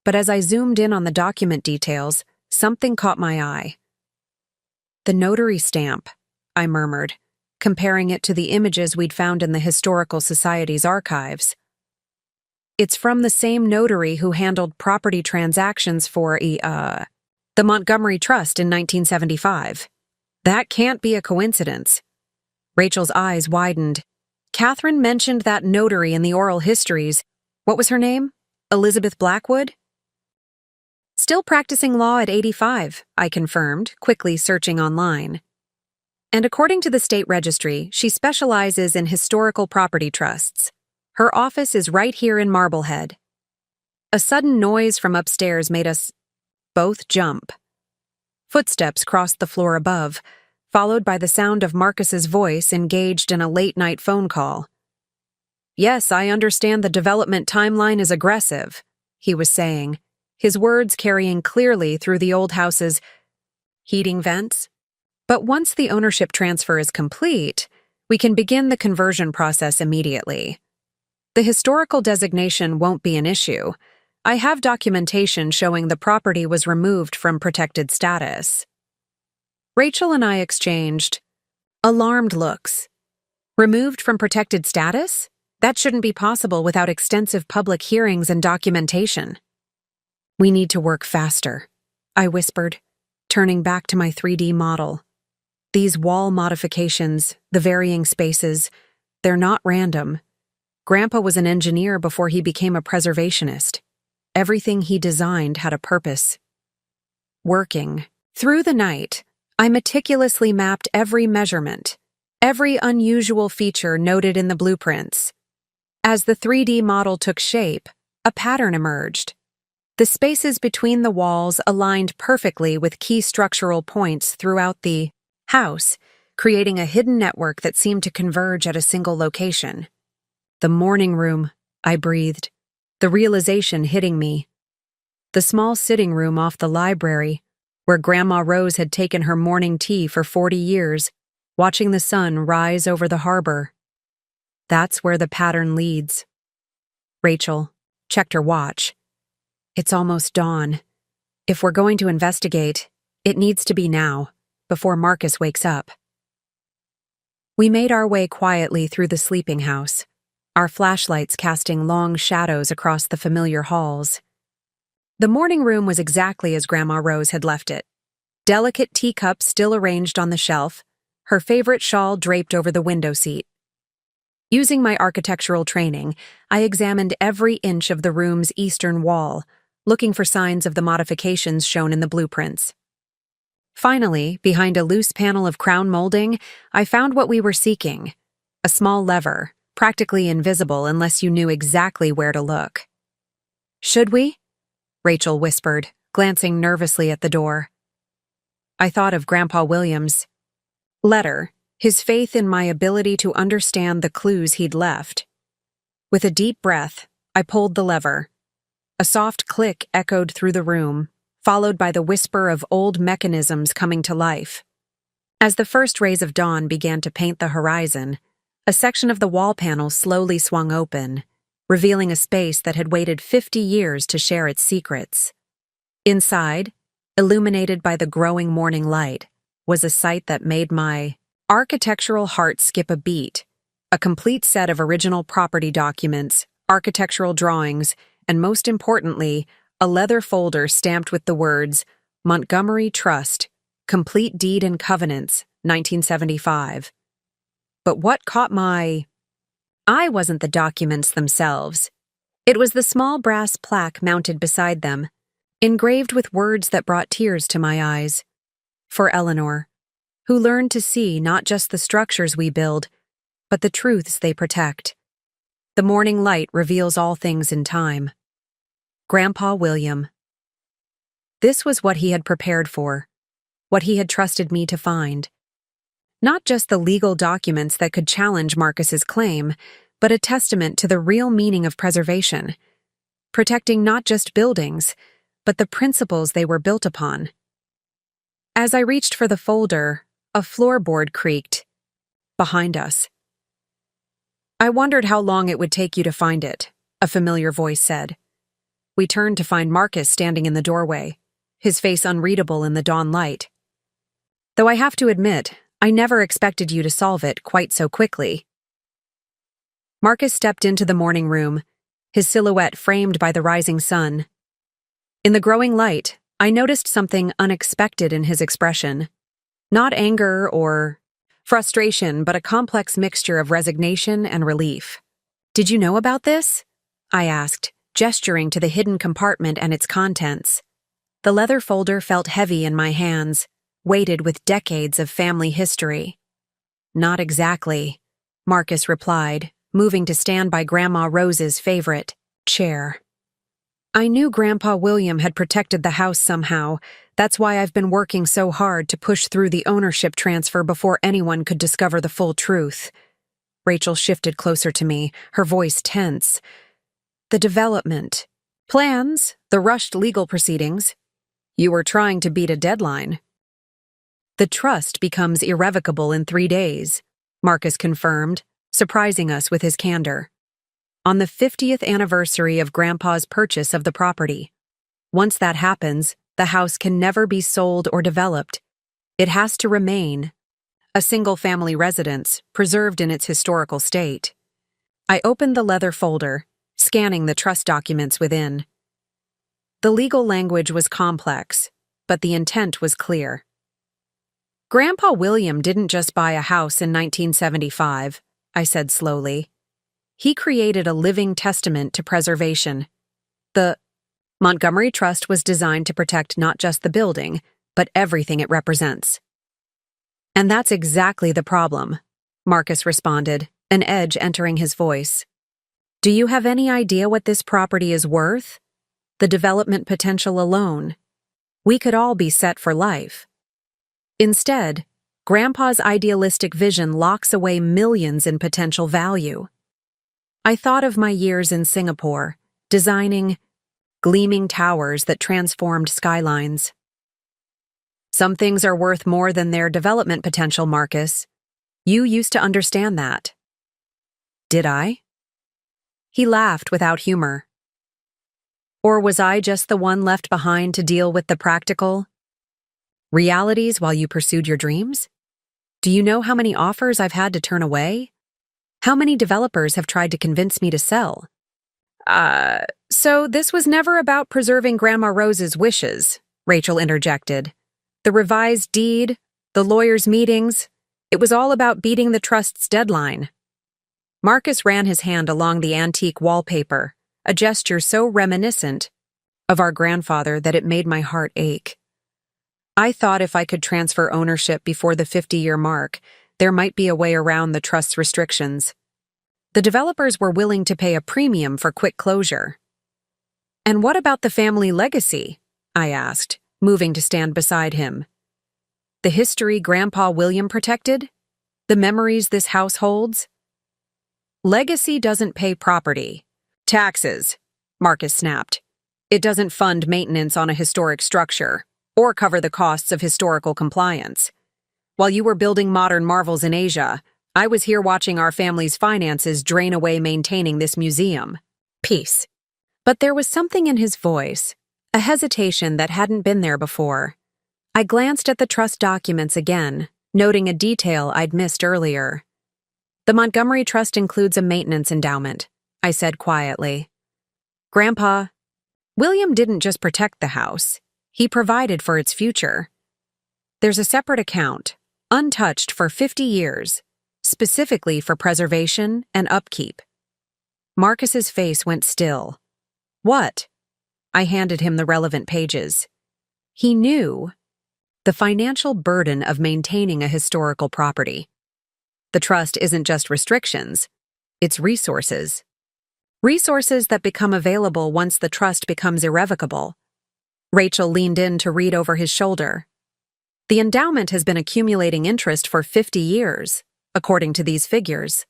But as I zoomed in on the document details, something caught my eye. "The notary stamp," I murmured, comparing it to the images we'd found in the Historical Society's archives. "It's from the same notary who handled property transactions for the Montgomery Trust in 1975. That can't be a coincidence." Rachel's eyes widened. "Catherine mentioned that notary in the oral histories. What was her name? Elizabeth Blackwood?" "Still practicing law at 85, I confirmed, quickly searching online. "And according to the state registry, she specializes in historical property trusts. Her office is right here in Marblehead." A sudden noise from upstairs made us both jump. Footsteps crossed the floor above, followed by the sound of Marcus's voice engaged in a late-night phone call. "Yes, I understand the development timeline is aggressive," he was saying, his words carrying clearly through the old house's heating vents. "But once the ownership transfer is complete, we can begin the conversion process immediately. The historical designation won't be an issue. I have documentation showing the property was removed from protected status." Rachel and I exchanged alarmed looks. "Removed from protected status? That shouldn't be possible without extensive public hearings and documentation." "We need to work faster," I whispered, turning back to my 3D model. "These wall modifications, the varying spaces, they're not random. Grandpa was an engineer before he became a preservationist. Everything he designed had a purpose." Working. Through the night, I meticulously mapped every measurement, every unusual feature noted in the blueprints. As the 3D model took shape, A pattern emerged. The spaces between the walls aligned perfectly with key structural points throughout the house, creating a hidden network that seemed to converge at a single location. The morning room, I breathed, the realization hitting me. The small sitting room off the library, where Grandma Rose had taken her morning tea for 40 years, watching the sun rise over the harbor. That's where the pattern leads. Rachel checked her watch. It's almost dawn. If we're going to investigate, it needs to be now, before Marcus wakes up. We made our way quietly through the sleeping house, our flashlights casting long shadows across the familiar halls. The morning room was exactly as Grandma Rose had left it. Delicate teacups still arranged on the shelf, her favorite shawl draped over the window seat. Using my architectural training, I examined every inch of the room's eastern wall, looking for signs of the modifications shown in the blueprints. Finally, behind a loose panel of crown molding, I found what we were seeking: a small lever, practically invisible unless you knew exactly where to look. "Should we?" Rachel whispered, glancing nervously at the door. I thought of Grandpa William's letter, his faith in my ability to understand the clues he'd left. With a deep breath, I pulled the lever. A soft click echoed through the room, followed by the whisper of old mechanisms coming to life. As the first rays of dawn began to paint the horizon, a section of the wall panel slowly swung open, revealing a space that had waited 50 years to share its secrets. Inside, illuminated by the growing morning light, was a sight that made my architectural heart skip a beat: a complete set of original property documents, architectural drawings, and most importantly, a leather folder stamped with the words, "Montgomery Trust, Complete Deed and Covenants, 1975. But what caught my eye wasn't the documents themselves. It was the small brass plaque mounted beside them, engraved with words that brought tears to my eyes. For Eleanor, who learned to see not just the structures we build, but the truths they protect. The morning light reveals all things in time. Grandpa William. This was what he had prepared for, what he had trusted me to find. Not just the legal documents that could challenge Marcus's claim, but a testament to the real meaning of preservation, protecting not just buildings, but the principles they were built upon. As I reached for the folder, a floorboard creaked behind us. "I wondered how long it would take you to find it," a familiar voice said. We turned to find Marcus standing in the doorway, his face unreadable in the dawn light. "Though I have to admit, I never expected you to solve it quite so quickly." Marcus stepped into the morning room, his silhouette framed by the rising sun. In the growing light, I noticed something unexpected in his expression. Not anger or frustration, but a complex mixture of resignation and relief. "Did you know about this?" I asked, gesturing to the hidden compartment and its contents. The leather folder felt heavy in my hands, weighted with decades of family history. "Not exactly," Marcus replied, moving to stand by Grandma Rose's favorite chair. "I knew Grandpa William had protected the house somehow. That's why I've been working so hard to push through the ownership transfer before anyone could discover the full truth." Rachel shifted closer to me, her voice tense. "The development, plans, the rushed legal proceedings. You were trying to beat a deadline." "The trust becomes irrevocable in 3 days," Marcus confirmed, surprising us with his candor. "On the 50th anniversary of Grandpa's purchase of the property. Once that happens, the house can never be sold or developed. It has to remain a single-family residence, preserved in its historical state." I opened the leather folder, scanning the trust documents within. The legal language was complex, but the intent was clear. "Grandpa William didn't just buy a house in 1975, I said slowly. He created a living testament to preservation. The Montgomery Trust was designed to protect not just the building, but everything it represents." "And that's exactly the problem," Marcus responded, an edge entering his voice. Do you have any idea what this property is worth? The development potential alone. We could all be set for life. Instead, Grandpa's idealistic vision locks away millions in potential value. I thought of my years in Singapore, designing gleaming towers that transformed skylines. Some things are worth more than their development potential, Marcus. You used to understand that. Did I? He laughed without humor. Or was I just the one left behind to deal with the practical realities while you pursued your dreams? Do you know how many offers I've had to turn away? How many developers have tried to convince me to sell? So this was never about preserving Grandma Rose's wishes, Rachel interjected. The revised deed, the lawyers' meetings, it was all about beating the trust's deadline. Marcus ran his hand along the antique wallpaper, a gesture so reminiscent of our grandfather that it made my heart ache. I thought if I could transfer ownership before the 50-year mark, there might be a way around the trust's restrictions. The developers were willing to pay a premium for quick closure. And what about the family legacy? I asked, moving to stand beside him. The history Grandpa William protected? The memories this house holds? Legacy doesn't pay property. Taxes, Marcus snapped. It doesn't fund maintenance on a historic structure, or cover the costs of historical compliance. While you were building modern marvels in Asia, I was here watching our family's finances drain away maintaining this museum. Peace. But there was something in his voice, a hesitation that hadn't been there before. I glanced at the trust documents again, noting a detail I'd missed earlier. The Montgomery Trust includes a maintenance endowment, I said quietly. Grandpa, William didn't just protect the house, he provided for its future. There's a separate account, untouched for 50 years, specifically for preservation and upkeep. Marcus's face went still. What? I handed him the relevant pages. He knew the financial burden of maintaining a historical property. The trust isn't just restrictions, it's resources. Resources that become available once the trust becomes irrevocable. Rachel leaned in to read over his shoulder. The endowment has been accumulating interest for 50 years, according to these figures.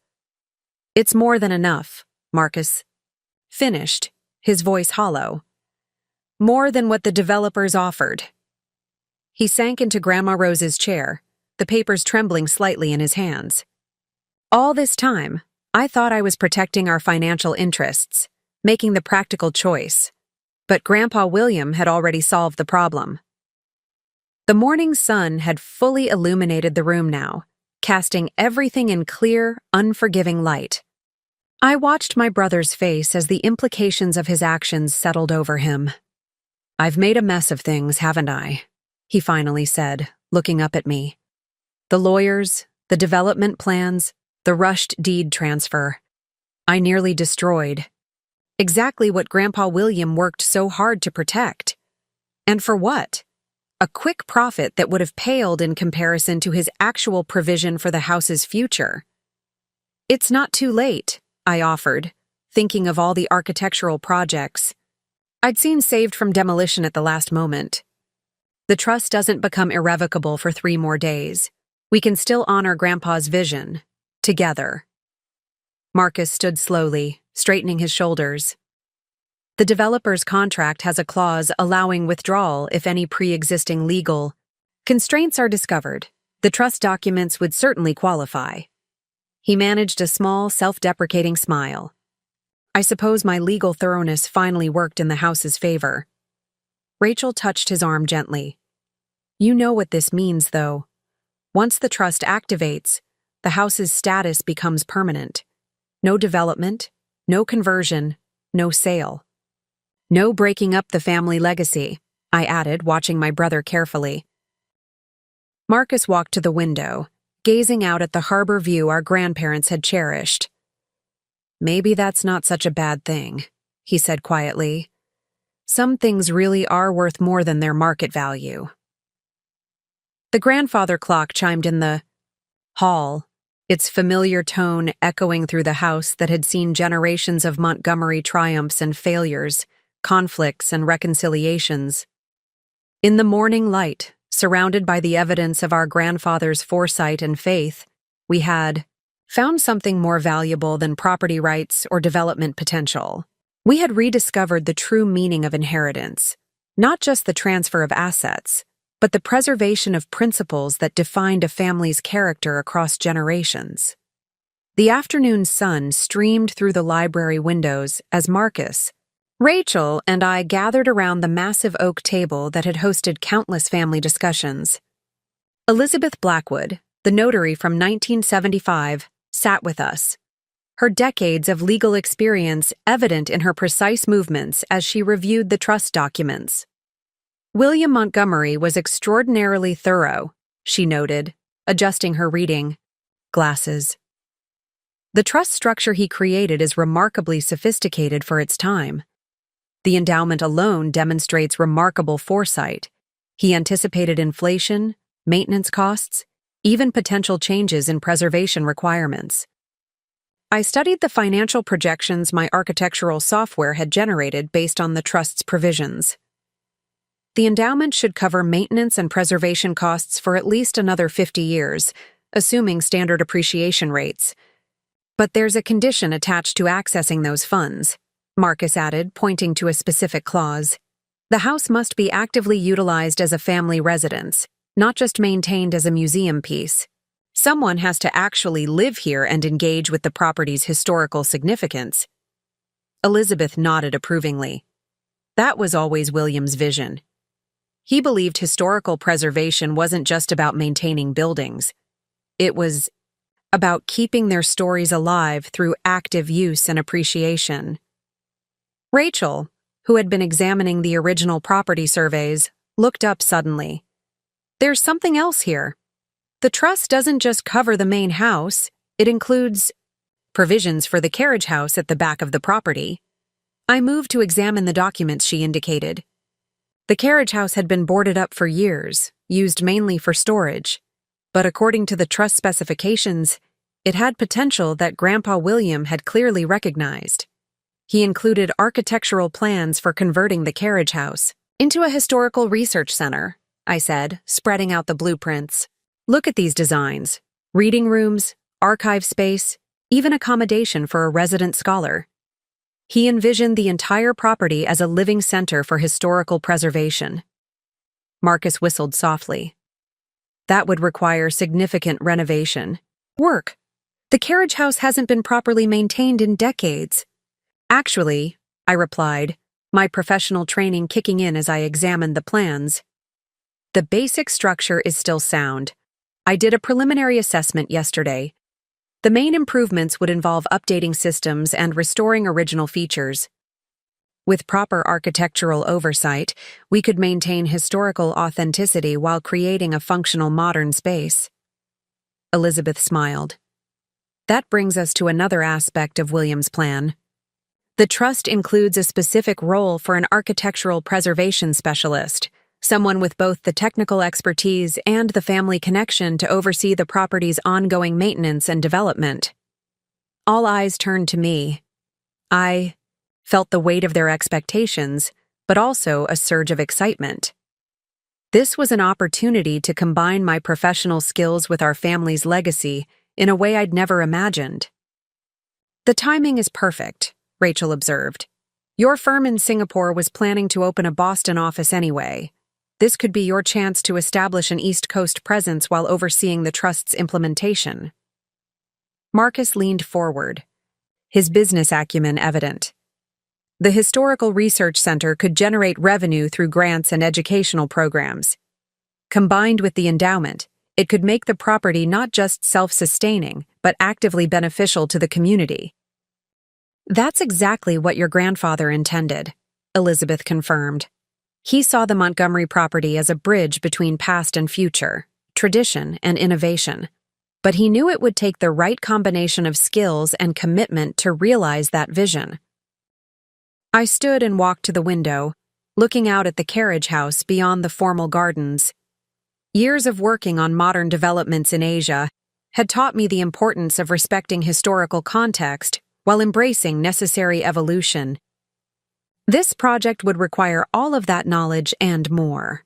It's more than enough, Marcus finished, his voice hollow. More than what the developers offered. He sank into Grandma Rose's chair, the papers trembling slightly in his hands. All this time, I thought I was protecting our financial interests, making the practical choice. But Grandpa William had already solved the problem. The morning sun had fully illuminated the room now, casting everything in clear, unforgiving light. I watched my brother's face as the implications of his actions settled over him. I've made a mess of things, haven't I? He finally said, looking up at me. The lawyers, the development plans, the rushed deed transfer. I nearly destroyed. Exactly what Grandpa William worked so hard to protect. And for what? A quick profit that would have paled in comparison to his actual provision for the house's future. It's not too late, I offered, thinking of all the architectural projects I'd seen saved from demolition at the last moment. The trust doesn't become irrevocable for 3 more days. We can still honor Grandpa's vision, together. Marcus stood slowly, straightening his shoulders. The developer's contract has a clause allowing withdrawal if any pre-existing legal constraints are discovered. The trust documents would certainly qualify. He managed a small, self-deprecating smile. I suppose my legal thoroughness finally worked in the house's favor. Rachel touched his arm gently. You know what this means, though. Once the trust activates, the house's status becomes permanent. No development, no conversion, no sale. No breaking up the family legacy, I added, watching my brother carefully. Marcus walked to the window, gazing out at the harbor view our grandparents had cherished. Maybe that's not such a bad thing, he said quietly. Some things really are worth more than their market value. The grandfather clock chimed in the hall, its familiar tone echoing through the house that had seen generations of Montgomery triumphs and failures, conflicts and reconciliations. In the morning light, surrounded by the evidence of our grandfather's foresight and faith, we had found something more valuable than property rights or development potential. We had rediscovered the true meaning of inheritance, not just the transfer of assets, but the preservation of principles that defined a family's character across generations. The afternoon sun streamed through the library windows as Marcus, Rachel, and I gathered around the massive oak table that had hosted countless family discussions. Elizabeth Blackwood, the notary from 1975, sat with us, her decades of legal experience evident in her precise movements as she reviewed the trust documents. William Montgomery was extraordinarily thorough, she noted, adjusting her reading glasses. The trust structure he created is remarkably sophisticated for its time. The endowment alone demonstrates remarkable foresight. He anticipated inflation, maintenance costs, even potential changes in preservation requirements. I studied the financial projections my architectural software had generated based on the trust's provisions. The endowment should cover maintenance and preservation costs for at least another 50 years, assuming standard appreciation rates. But there's a condition attached to accessing those funds, Marcus added, pointing to a specific clause. The house must be actively utilized as a family residence, not just maintained as a museum piece. Someone has to actually live here and engage with the property's historical significance. Elizabeth nodded approvingly. That was always William's vision. He believed historical preservation wasn't just about maintaining buildings. It was about keeping their stories alive through active use and appreciation. Rachel, who had been examining the original property surveys, looked up suddenly. There's something else here. The trust doesn't just cover the main house, it includes provisions for the carriage house at the back of the property. I moved to examine the documents she indicated. The carriage house had been boarded up for years, used mainly for storage, but according to the trust specifications, it had potential that Grandpa William had clearly recognized. He included architectural plans for converting the carriage house into a historical research center, I said, spreading out the blueprints. Look at these designs: reading rooms, archive space, even accommodation for a resident scholar. He envisioned the entire property as a living center for historical preservation. Marcus whistled softly. That would require significant renovation. Work. The carriage house hasn't been properly maintained in decades. Actually, I replied, my professional training kicking in as I examined the plans. The basic structure is still sound. I did a preliminary assessment yesterday. The main improvements would involve updating systems and restoring original features. With proper architectural oversight, we could maintain historical authenticity while creating a functional modern space. Elizabeth smiled. That brings us to another aspect of William's plan. The trust includes a specific role for an architectural preservation specialist, someone with both the technical expertise and the family connection to oversee the property's ongoing maintenance and development. All eyes turned to me. I felt the weight of their expectations, but also a surge of excitement. This was an opportunity to combine my professional skills with our family's legacy in a way I'd never imagined. The timing is perfect, Rachel observed. Your firm in Singapore was planning to open a Boston office anyway. This could be your chance to establish an East Coast presence while overseeing the trust's implementation. Marcus leaned forward, his business acumen evident. The Historical Research Center could generate revenue through grants and educational programs. Combined with the endowment, it could make the property not just self-sustaining, but actively beneficial to the community. That's exactly what your grandfather intended, Elizabeth confirmed. He saw the Montgomery property as a bridge between past and future, tradition and innovation. But he knew it would take the right combination of skills and commitment to realize that vision. I stood and walked to the window, looking out at the carriage house beyond the formal gardens. Years of working on modern developments in Asia had taught me the importance of respecting historical context while embracing necessary evolution. This project would require all of that knowledge and more.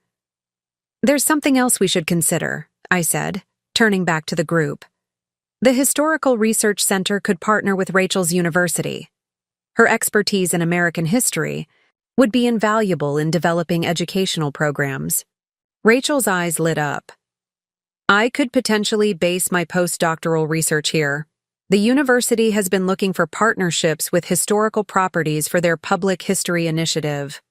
There's something else we should consider, I said, turning back to the group. The Historical Research Center could partner with Rachel's university. Her expertise in American history would be invaluable in developing educational programs. Rachel's eyes lit up. I could potentially base my postdoctoral research here. The university has been looking for partnerships with historical properties for their public history initiative.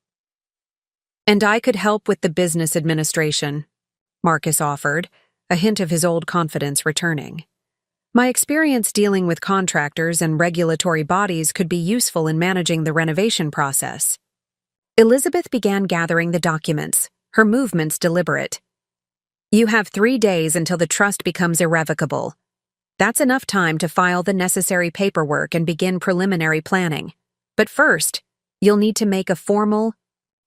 And I could help with the business administration, Marcus offered, a hint of his old confidence returning. My experience dealing with contractors and regulatory bodies could be useful in managing the renovation process. Elizabeth began gathering the documents, her movements deliberate. You have 3 days until the trust becomes irrevocable. That's enough time to file the necessary paperwork and begin preliminary planning. But first, you'll need to make a formal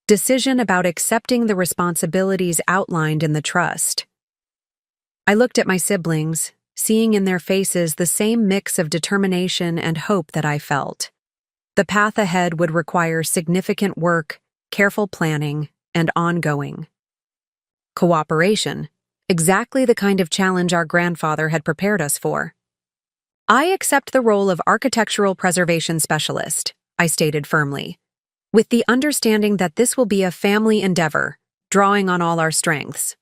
decision about accepting the responsibilities outlined in the trust. I looked at my siblings, seeing in their faces the same mix of determination and hope that I felt. The path ahead would require significant work, careful planning, and ongoing cooperation, exactly the kind of challenge our grandfather had prepared us for. I accept the role of architectural preservation specialist, I stated firmly, with the understanding that this will be a family endeavor, drawing on all our strengths.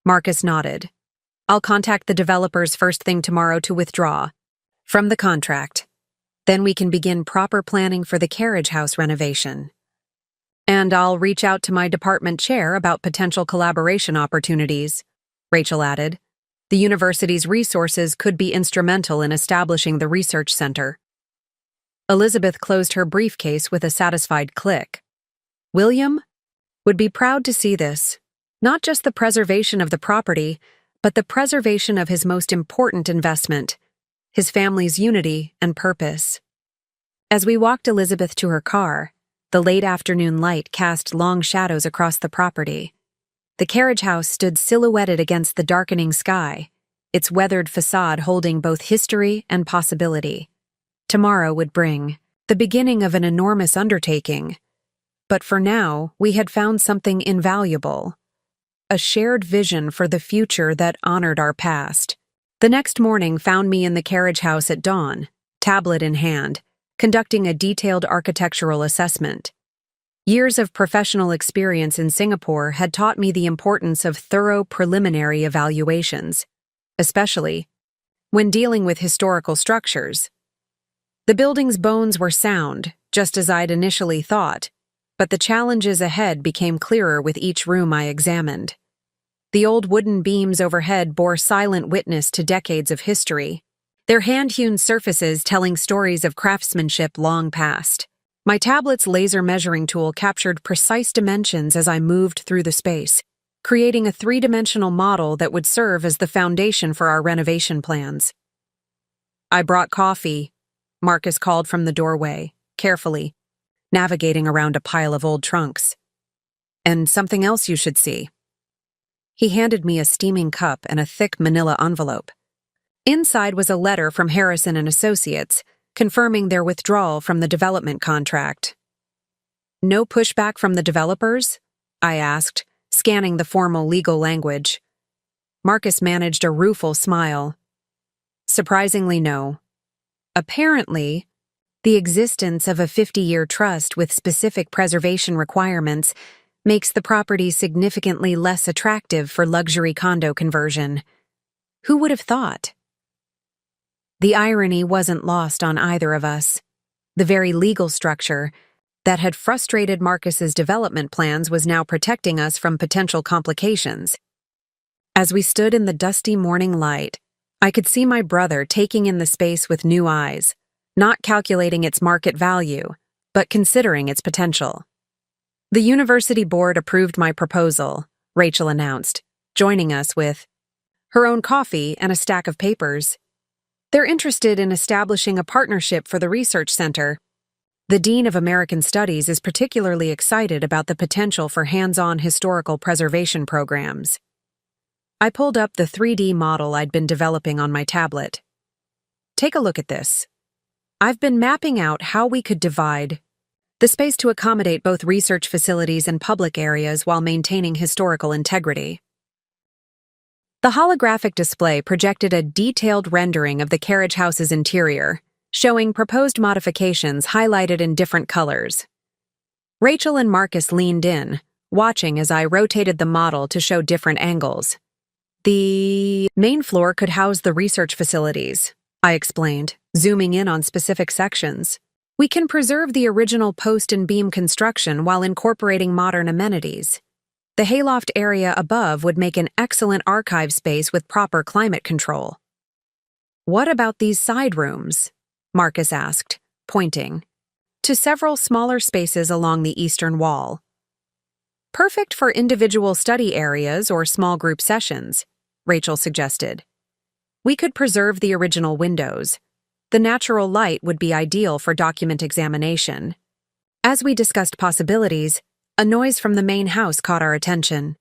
Marcus nodded. I'll contact the developers first thing tomorrow to withdraw from the contract. Then we can begin proper planning for the carriage house renovation. And I'll reach out to my department chair about potential collaboration opportunities, Rachel added. The university's resources could be instrumental in establishing the research center. Elizabeth closed her briefcase with a satisfied click. William would be proud to see this, not just the preservation of the property, but the preservation of his most important investment, his family's unity and purpose. As we walked Elizabeth to her car, the late afternoon light cast long shadows across the property. The carriage house stood silhouetted against the darkening sky, its weathered facade holding both history and possibility. Tomorrow would bring the beginning of an enormous undertaking. But for now, we had found something invaluable. A shared vision for the future that honored our past. The next morning found me in the carriage house at dawn, tablet in hand, conducting a detailed architectural assessment. Years of professional experience in Singapore had taught me the importance of thorough preliminary evaluations, especially when dealing with historical structures. The building's bones were sound, just as I'd initially thought, but the challenges ahead became clearer with each room I examined. The old wooden beams overhead bore silent witness to decades of history, their hand-hewn surfaces telling stories of craftsmanship long past. My tablet's laser measuring tool captured precise dimensions as I moved through the space, creating a three-dimensional model that would serve as the foundation for our renovation plans. I brought coffee, Marcus called from the doorway, carefully, navigating around a pile of old trunks. And something else you should see. He handed me a steaming cup and a thick manila envelope. Inside was a letter from Harrison and Associates, confirming their withdrawal from the development contract. No pushback from the developers? I asked, scanning the formal legal language. Marcus managed a rueful smile. Surprisingly, no. Apparently, the existence of a 50-year trust with specific preservation requirements makes the property significantly less attractive for luxury condo conversion. Who would have thought? The irony wasn't lost on either of us. The very legal structure that had frustrated Marcus's development plans was now protecting us from potential complications. As we stood in the dusty morning light, I could see my brother taking in the space with new eyes, not calculating its market value, but considering its potential. The university board approved my proposal, Rachel announced, joining us with her own coffee and a stack of papers. They're interested in establishing a partnership for the research center. The Dean of American Studies is particularly excited about the potential for hands-on historical preservation programs. I pulled up the 3D model I'd been developing on my tablet. Take a look at this. I've been mapping out how we could divide the space to accommodate both research facilities and public areas while maintaining historical integrity. The holographic display projected a detailed rendering of the carriage house's interior, showing proposed modifications highlighted in different colors. Rachel and Marcus leaned in, watching as I rotated the model to show different angles. The main floor could house the research facilities, I explained, zooming in on specific sections. We can preserve the original post and beam construction while incorporating modern amenities. The hayloft area above would make an excellent archive space with proper climate control. What about these side rooms? Marcus asked, pointing to several smaller spaces along the eastern wall. Perfect for individual study areas or small group sessions, Rachel suggested. We could preserve the original windows. The natural light would be ideal for document examination. As we discussed possibilities, a noise from the main house caught our attention.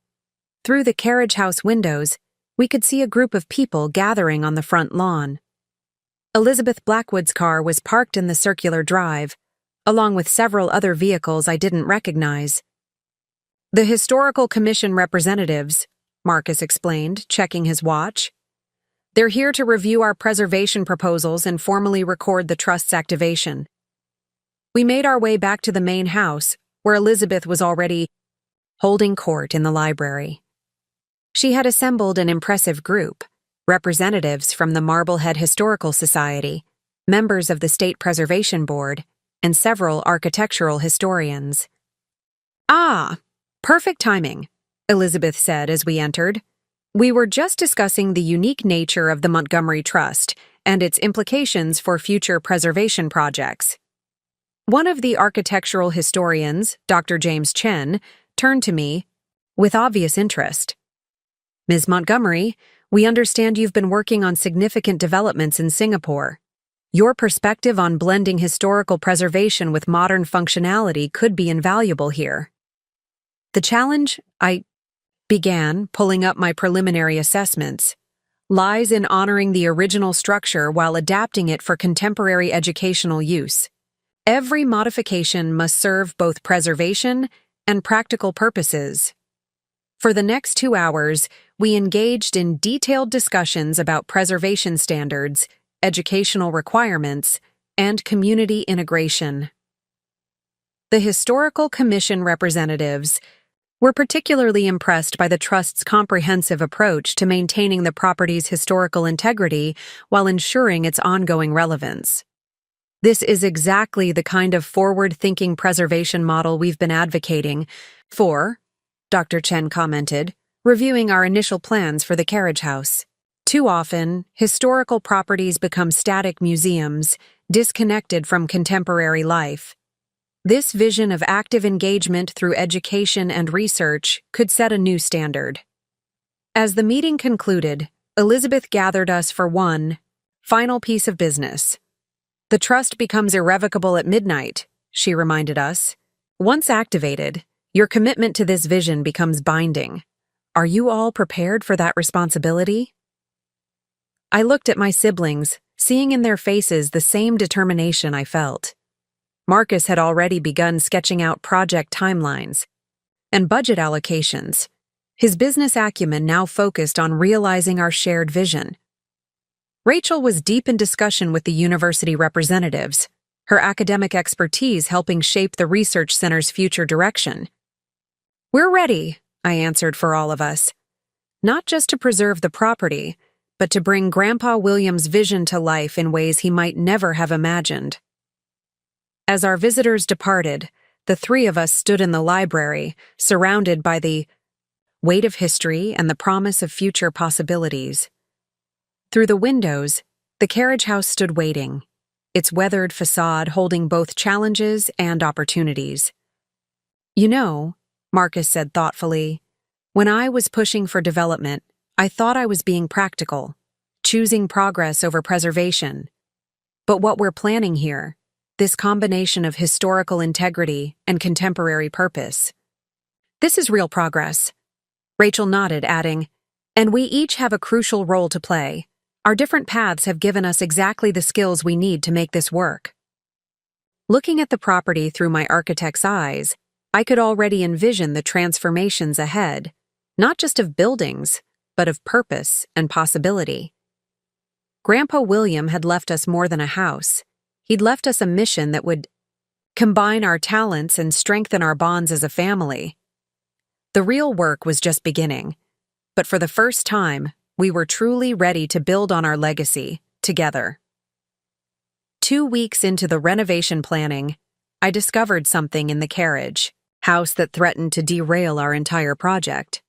Through the carriage house windows, we could see a group of people gathering on the front lawn. Elizabeth Blackwood's car was parked in the circular drive, along with several other vehicles I didn't recognize. The Historical Commission representatives, Marcus explained, checking his watch. They're here to review our preservation proposals and formally record the trust's activation. We made our way back to the main house, where Elizabeth was already holding court in the library. She had assembled an impressive group, representatives from the Marblehead Historical Society, members of the State Preservation Board, and several architectural historians. Ah, perfect timing, Elizabeth said as we entered. We were just discussing the unique nature of the Montgomery Trust and its implications for future preservation projects. One of the architectural historians, Dr. James Chen, turned to me with obvious interest. Ms. Montgomery, we understand you've been working on significant developments in Singapore. Your perspective on blending historical preservation with modern functionality could be invaluable here. The challenge, I began, pulling up my preliminary assessments, lies in honoring the original structure while adapting it for contemporary educational use. Every modification must serve both preservation and practical purposes. For the next 2 hours, we engaged in detailed discussions about preservation standards, educational requirements, and community integration. The Historical Commission representatives were particularly impressed by the Trust's comprehensive approach to maintaining the property's historical integrity while ensuring its ongoing relevance. This is exactly the kind of forward-thinking preservation model we've been advocating for, Dr. Chen commented, reviewing our initial plans for the carriage house. Too often, historical properties become static museums, disconnected from contemporary life. This vision of active engagement through education and research could set a new standard. As the meeting concluded, Elizabeth gathered us for one final piece of business. The trust becomes irrevocable at midnight, she reminded us. Once activated, your commitment to this vision becomes binding. Are you all prepared for that responsibility? I looked at my siblings, seeing in their faces the same determination I felt. Marcus had already begun sketching out project timelines and budget allocations. His business acumen now focused on realizing our shared vision. Rachel was deep in discussion with the university representatives, her academic expertise helping shape the research center's future direction. We're ready, I answered for all of us. Not just to preserve the property, but to bring Grandpa William's vision to life in ways he might never have imagined. As our visitors departed, the three of us stood in the library, surrounded by the weight of history and the promise of future possibilities. Through the windows, the carriage house stood waiting, its weathered facade holding both challenges and opportunities. You know, Marcus said thoughtfully, when I was pushing for development, I thought I was being practical, choosing progress over preservation. But what we're planning here, this combination of historical integrity and contemporary purpose, this is real progress. Rachel nodded, adding, And we each have a crucial role to play. Our different paths have given us exactly the skills we need to make this work. Looking at the property through my architect's eyes, I could already envision the transformations ahead, not just of buildings, but of purpose and possibility. Grandpa William had left us more than a house. He'd left us a mission that would combine our talents and strengthen our bonds as a family. The real work was just beginning, but for the first time, we were truly ready to build on our legacy, together. 2 weeks into the renovation planning, I discovered something in the carriage house that threatened to derail our entire project.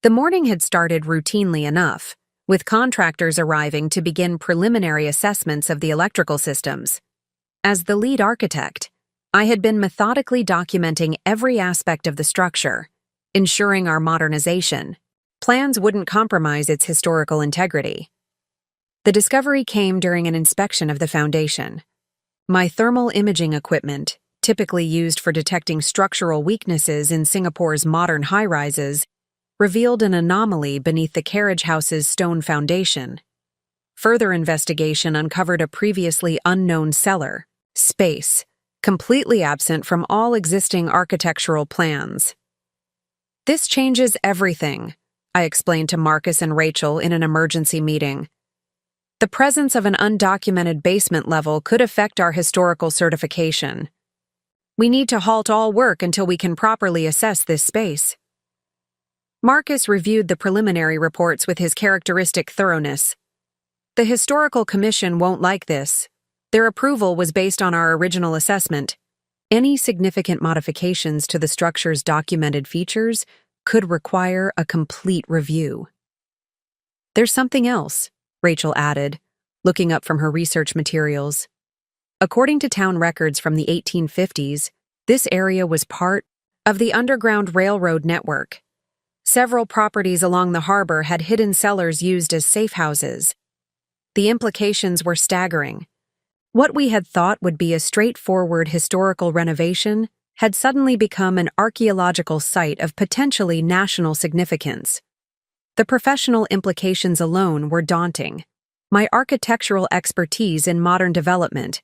The morning had started routinely enough, with contractors arriving to begin preliminary assessments of the electrical systems. As the lead architect, I had been methodically documenting every aspect of the structure, ensuring our modernization plans wouldn't compromise its historical integrity. The discovery came during an inspection of the foundation. My thermal imaging equipment, typically used for detecting structural weaknesses in Singapore's modern high-rises, revealed an anomaly beneath the carriage house's stone foundation. Further investigation uncovered a previously unknown cellar space, completely absent from all existing architectural plans. "This changes everything," I explained to Marcus and Rachel in an emergency meeting. "The presence of an undocumented basement level could affect our historical certification. We need to halt all work until we can properly assess this space." Marcus reviewed the preliminary reports with his characteristic thoroughness. "The Historical Commission won't like this. Their approval was based on our original assessment. Any significant modifications to the structure's documented features could require a complete review." "There's something else," Rachel added, looking up from her research materials. "According to town records from the 1850s, this area was part of the Underground Railroad network. Several properties along the harbor had hidden cellars used as safe houses. The implications were staggering. What we had thought would be a straightforward historical renovation had suddenly become an archaeological site of potentially national significance. The professional implications alone were daunting. My architectural expertise in modern development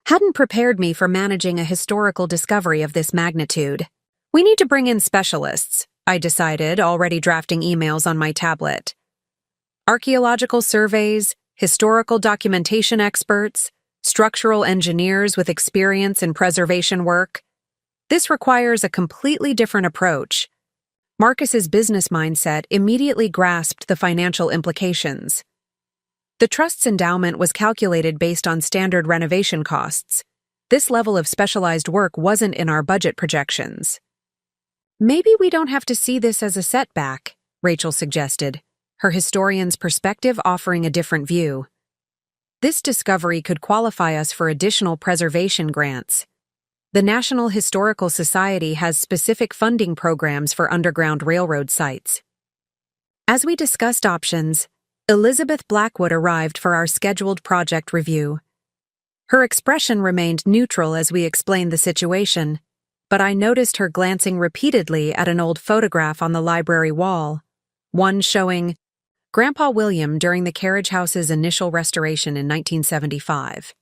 hadn't prepared me for managing a historical discovery of this magnitude. "We need to bring in specialists," I decided, already drafting emails on my tablet. "Archaeological surveys, historical documentation experts, structural engineers with experience in preservation work. This requires a completely different approach." Marcus's business mindset immediately grasped the financial implications. The trust's endowment was calculated based on standard renovation costs. This level of specialized work wasn't in our budget projections. "Maybe we don't have to see this as a setback," Rachel suggested, her historian's perspective offering a different view. "This discovery could qualify us for additional preservation grants. The National Historical Society has specific funding programs for Underground Railroad sites." As we discussed options, Elizabeth Blackwood arrived for our scheduled project review. Her expression remained neutral as we explained the situation, but I noticed her glancing repeatedly at an old photograph on the library wall, one showing Grandpa William during the carriage house's initial restoration in 1975.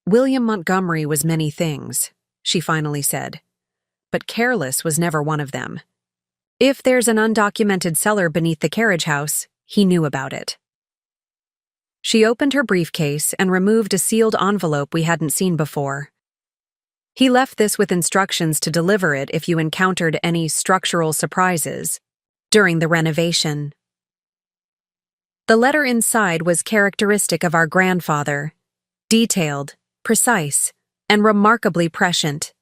"William Montgomery was many things," she finally said, "but careless was never one of them. If there's an undocumented cellar beneath the carriage house, he knew about it." She opened her briefcase and removed a sealed envelope we hadn't seen before. "He left this with instructions to deliver it if you encountered any structural surprises during the renovation." The letter inside was characteristic of our grandfather, detailed, precise, and remarkably prescient.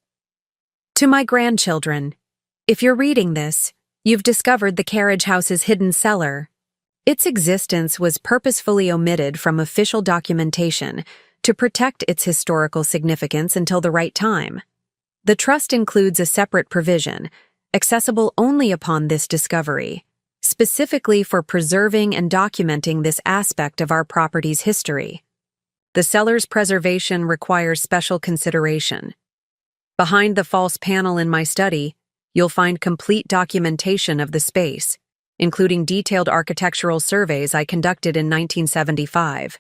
"To my grandchildren, if you're reading this, you've discovered the carriage house's hidden cellar. Its existence was purposefully omitted from official documentation to protect its historical significance until the right time. The trust includes a separate provision, accessible only upon this discovery, specifically for preserving and documenting this aspect of our property's history. The cellar's preservation requires special consideration. Behind the false panel in my study, you'll find complete documentation of the space, including detailed architectural surveys I conducted in 1975.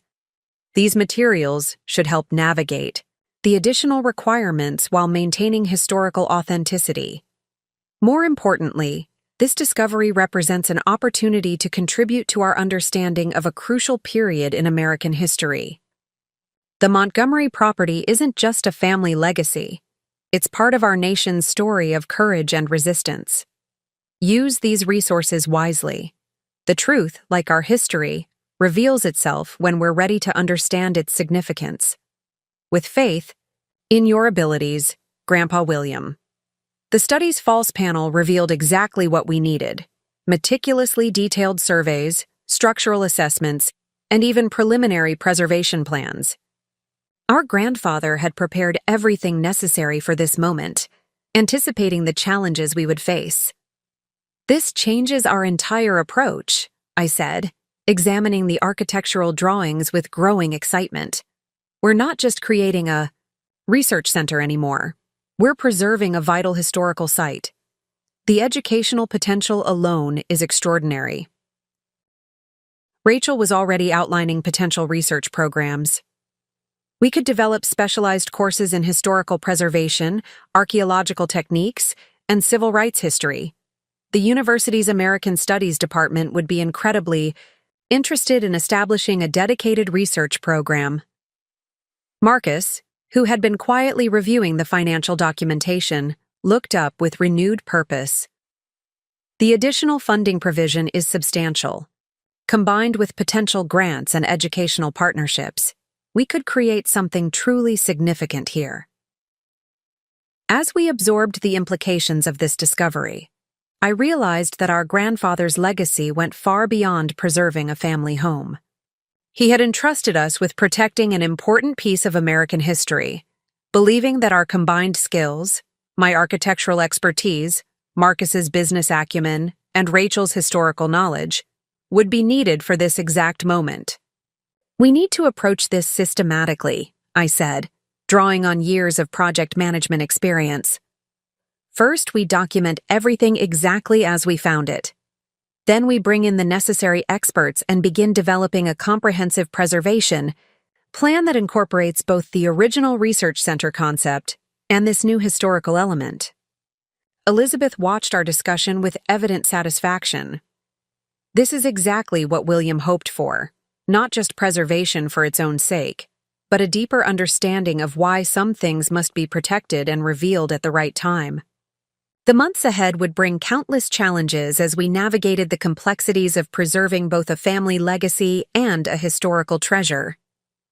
These materials should help navigate the additional requirements while maintaining historical authenticity. More importantly, this discovery represents an opportunity to contribute to our understanding of a crucial period in American history. The Montgomery property isn't just a family legacy. It's part of our nation's story of courage and resistance. Use these resources wisely. The truth, like our history, reveals itself when we're ready to understand its significance. With faith in your abilities, Grandpa William. The study's false panel revealed exactly what we needed: meticulously detailed surveys, structural assessments, and even preliminary preservation plans. Our grandfather had prepared everything necessary for this moment, anticipating the challenges we would face. This changes our entire approach, I said, examining the architectural drawings with growing excitement. We're not just creating a research center anymore. We're preserving a vital historical site. The educational potential alone is extraordinary. Rachel was already outlining potential research programs. We could develop specialized courses in historical preservation, archaeological techniques, and civil rights history. The university's American Studies department would be incredibly interested in establishing a dedicated research program. Marcus, who had been quietly reviewing the financial documentation, looked up with renewed purpose. The additional funding provision is substantial. Combined with potential grants and educational partnerships, we could create something truly significant here. As we absorbed the implications of this discovery, I realized that our grandfather's legacy went far beyond preserving a family home. He had entrusted us with protecting an important piece of American history, believing that our combined skills, my architectural expertise, Marcus's business acumen, and Rachel's historical knowledge, would be needed for this exact moment. We need to approach this systematically, I said, drawing on years of project management experience. First, we document everything exactly as we found it. Then we bring in the necessary experts and begin developing a comprehensive preservation plan that incorporates both the original research center concept and this new historical element. Elizabeth watched our discussion with evident satisfaction. This is exactly what William hoped for, not just preservation for its own sake, but a deeper understanding of why some things must be protected and revealed at the right time. The months ahead would bring countless challenges as we navigated the complexities of preserving both a family legacy and a historical treasure.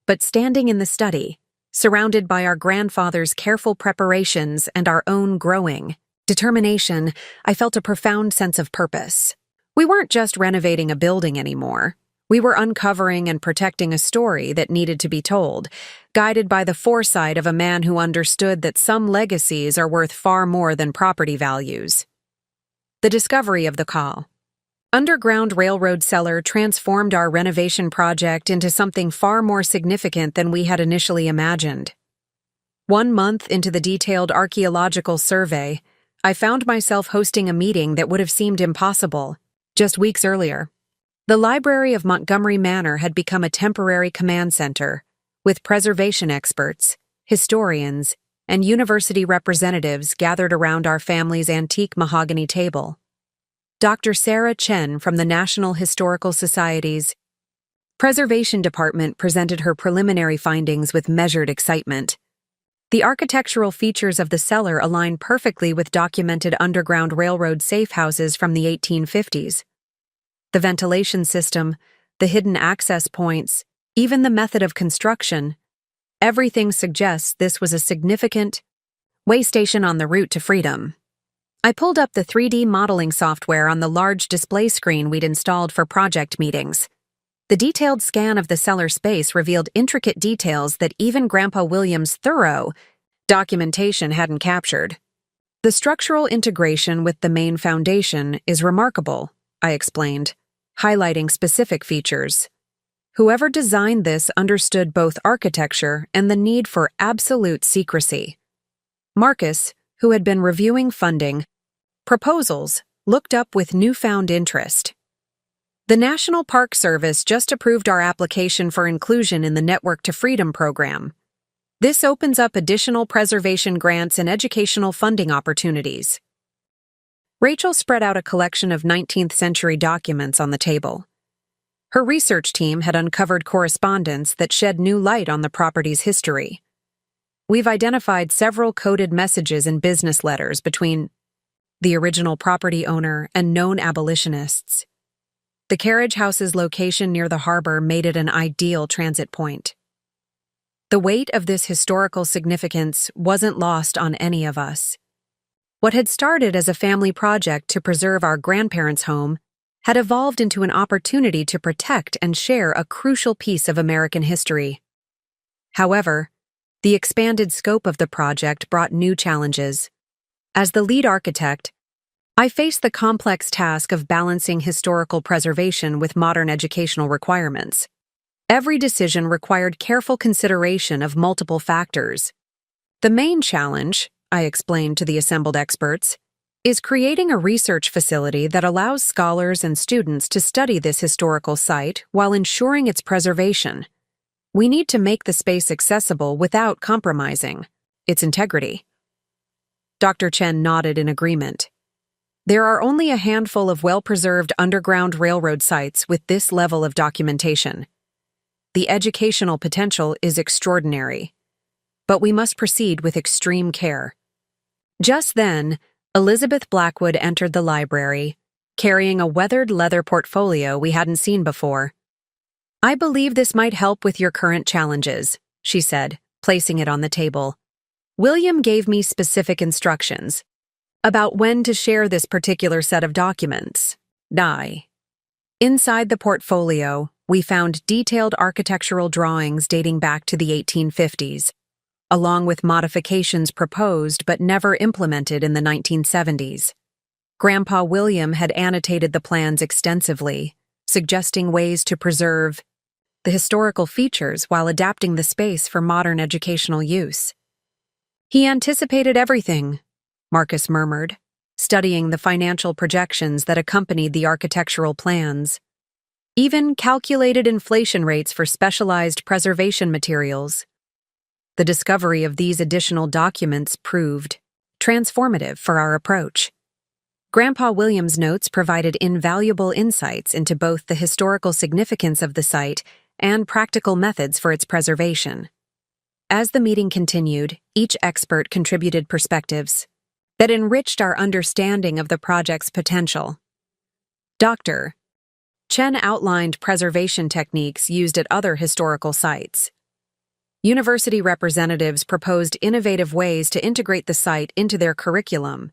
But standing in the study, surrounded by our grandfather's careful preparations and our own growing determination, I felt a profound sense of purpose. We weren't just renovating a building anymore. We were uncovering and protecting a story that needed to be told, guided by the foresight of a man who understood that some legacies are worth far more than property values. The discovery of the underground railroad cellar transformed our renovation project into something far more significant than we had initially imagined. 1 month into the detailed archaeological survey, I found myself hosting a meeting that would have seemed impossible just weeks earlier. The Library of Montgomery Manor had become a temporary command center, with preservation experts, historians, and university representatives gathered around our family's antique mahogany table. Dr. Sarah Chen from the National Historical Society's Preservation Department presented her preliminary findings with measured excitement. The architectural features of the cellar align perfectly with documented Underground Railroad safe houses from the 1850s. The ventilation system, the hidden access points, even the method of construction, everything suggests this was a significant way station on the route to freedom. I pulled up the 3D modeling software on the large display screen we'd installed for project meetings. The detailed scan of the cellar space revealed intricate details that even Grandpa William's thorough documentation hadn't captured. The structural integration with the main foundation is remarkable, I explained, highlighting specific features. Whoever designed this understood both architecture and the need for absolute secrecy. Marcus, who had been reviewing funding proposals, looked up with newfound interest. The National Park Service just approved our application for inclusion in the Network to Freedom program. This opens up additional preservation grants and educational funding opportunities. Rachel spread out a collection of 19th-century documents on the table. Her research team had uncovered correspondence that shed new light on the property's history. We've identified several coded messages in business letters between the original property owner and known abolitionists. The carriage house's location near the harbor made it an ideal transit point. The weight of this historical significance wasn't lost on any of us. What had started as a family project to preserve our grandparents' home had evolved into an opportunity to protect and share a crucial piece of American history. However, the expanded scope of the project brought new challenges. As the lead architect, I faced the complex task of balancing historical preservation with modern educational requirements. Every decision required careful consideration of multiple factors. The main challenge, I explained to the assembled experts, is creating a research facility that allows scholars and students to study this historical site while ensuring its preservation. We need to make the space accessible without compromising its integrity. Dr. Chen nodded in agreement. There are only a handful of well-preserved underground railroad sites with this level of documentation. The educational potential is extraordinary, but we must proceed with extreme care. Just then, Elizabeth Blackwood entered the library, carrying a weathered leather portfolio we hadn't seen before. "I believe this might help with your current challenges," she said, placing it on the table. "William gave me specific instructions about when to share this particular set of documents. Inside the portfolio, we found detailed architectural drawings dating back to the 1850s, along with modifications proposed but never implemented in the 1970s. Grandpa William had annotated the plans extensively, suggesting ways to preserve the historical features while adapting the space for modern educational use. "He anticipated everything," Marcus murmured, studying the financial projections that accompanied the architectural plans. "Even calculated inflation rates for specialized preservation materials." The discovery of these additional documents proved transformative for our approach. Grandpa William's notes provided invaluable insights into both the historical significance of the site and practical methods for its preservation. As the meeting continued, each expert contributed perspectives that enriched our understanding of the project's potential. Dr. Chen outlined preservation techniques used at other historical sites. University representatives proposed innovative ways to integrate the site into their curriculum.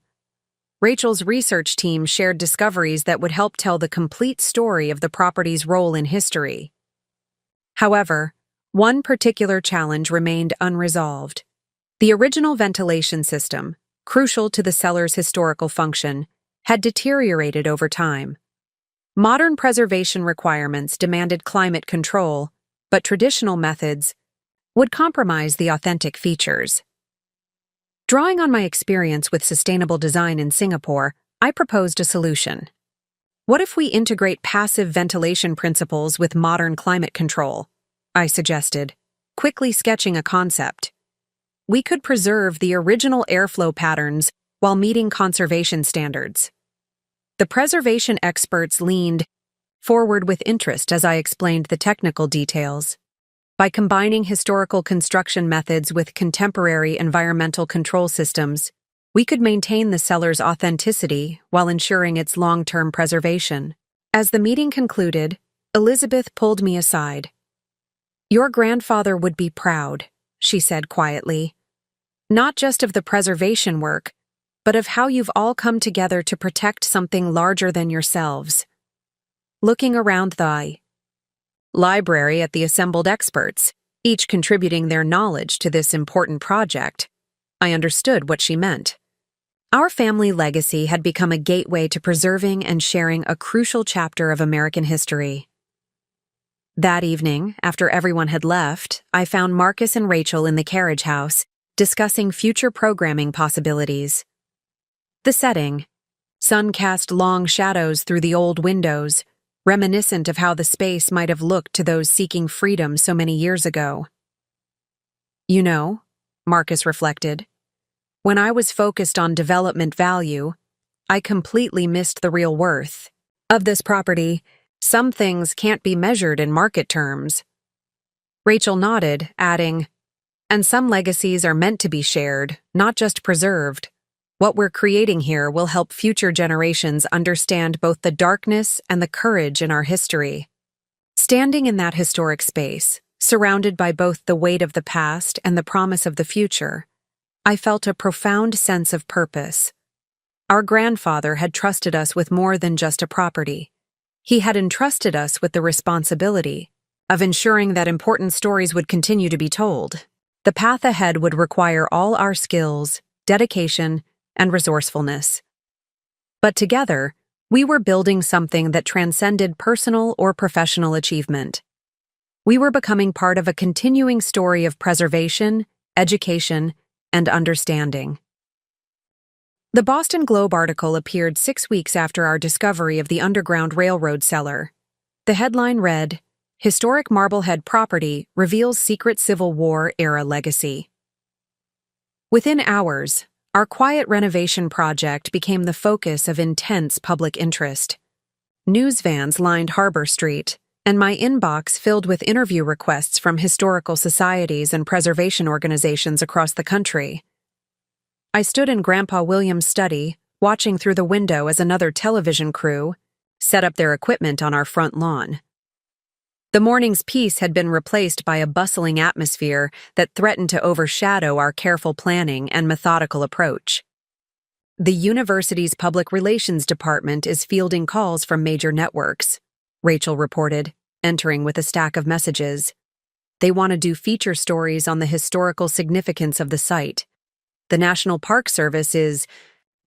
Rachel's research team shared discoveries that would help tell the complete story of the property's role in history. However, one particular challenge remained unresolved. The original ventilation system, crucial to the cellar's historical function, had deteriorated over time. Modern preservation requirements demanded climate control, but traditional methods would compromise the authentic features. Drawing on my experience with sustainable design in Singapore, I proposed a solution. What if we integrate passive ventilation principles with modern climate control? I suggested, quickly sketching a concept. We could preserve the original airflow patterns while meeting conservation standards. The preservation experts leaned forward with interest as I explained the technical details. By combining historical construction methods with contemporary environmental control systems, we could maintain the cellar's authenticity while ensuring its long-term preservation. As the meeting concluded, Elizabeth pulled me aside. "Your grandfather would be proud," she said quietly. "Not just of the preservation work, but of how you've all come together to protect something larger than yourselves." Looking around the library at the assembled experts, each contributing their knowledge to this important project, I understood what she meant. Our family legacy had become a gateway to preserving and sharing a crucial chapter of American history. That evening, after everyone had left, I found Marcus and Rachel in the carriage house, discussing future programming possibilities. The setting, Sun cast long shadows through the old windows, reminiscent of how the space might have looked to those seeking freedom so many years ago. You know, Marcus reflected, when I was focused on development value, I completely missed the real worth of this property. Some things can't be measured in market terms. Rachel nodded, adding, and some legacies are meant to be shared, not just preserved. What we're creating here will help future generations understand both the darkness and the courage in our history. Standing in that historic space, surrounded by both the weight of the past and the promise of the future, I felt a profound sense of purpose. Our grandfather had trusted us with more than just a property. He had entrusted us with the responsibility of ensuring that important stories would continue to be told. The path ahead would require all our skills, dedication, and resourcefulness. But together, we were building something that transcended personal or professional achievement. We were becoming part of a continuing story of preservation, education, and understanding. The Boston Globe article appeared 6 weeks after our discovery of the Underground Railroad cellar. The headline read, "Historic Marblehead Property Reveals Secret Civil War-Era Legacy." Within hours, our quiet renovation project became the focus of intense public interest. News vans lined Harbor Street, and my inbox filled with interview requests from historical societies and preservation organizations across the country. I stood in Grandpa William's study, watching through the window as another television crew set up their equipment on our front lawn. The morning's peace had been replaced by a bustling atmosphere that threatened to overshadow our careful planning and methodical approach. The university's public relations department is fielding calls from major networks, Rachel reported, entering with a stack of messages. They want to do feature stories on the historical significance of the site. The National Park Service is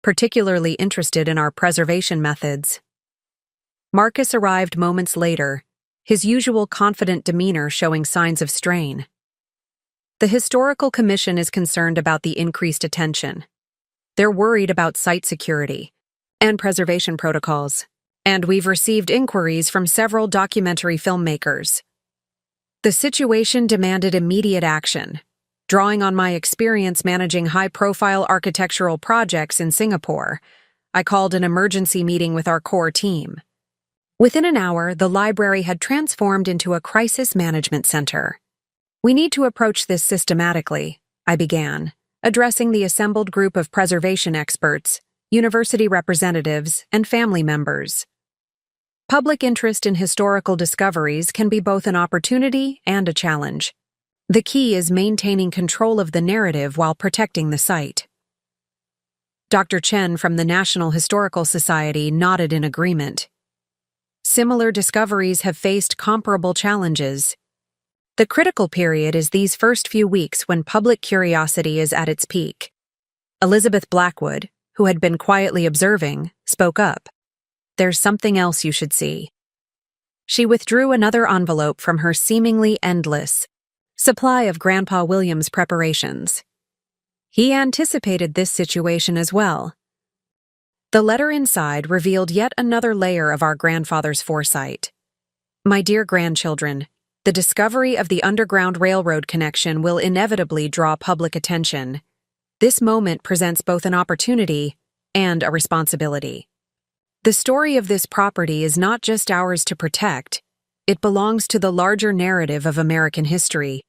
particularly interested in our preservation methods. Marcus arrived moments later, his usual confident demeanor showing signs of strain. The Historical Commission is concerned about the increased attention. They're worried about site security and preservation protocols, and we've received inquiries from several documentary filmmakers. The situation demanded immediate action. Drawing on my experience managing high-profile architectural projects in Singapore, I called an emergency meeting with our core team. Within an hour, the library had transformed into a crisis management center. We need to approach this systematically, I began, addressing the assembled group of preservation experts, university representatives, and family members. Public interest in historical discoveries can be both an opportunity and a challenge. The key is maintaining control of the narrative while protecting the site. Dr. Chen from the National Historical Society nodded in agreement. Similar discoveries have faced comparable challenges. The critical period is these first few weeks when public curiosity is at its peak. Elizabeth Blackwood, who had been quietly observing, spoke up. "There's something else you should see." She withdrew another envelope from her seemingly endless supply of Grandpa William's preparations. He anticipated this situation as well. The letter inside revealed yet another layer of our grandfather's foresight. "My dear grandchildren, the discovery of the Underground Railroad connection will inevitably draw public attention. This moment presents both an opportunity and a responsibility. The story of this property is not just ours to protect, it belongs to the larger narrative of American history.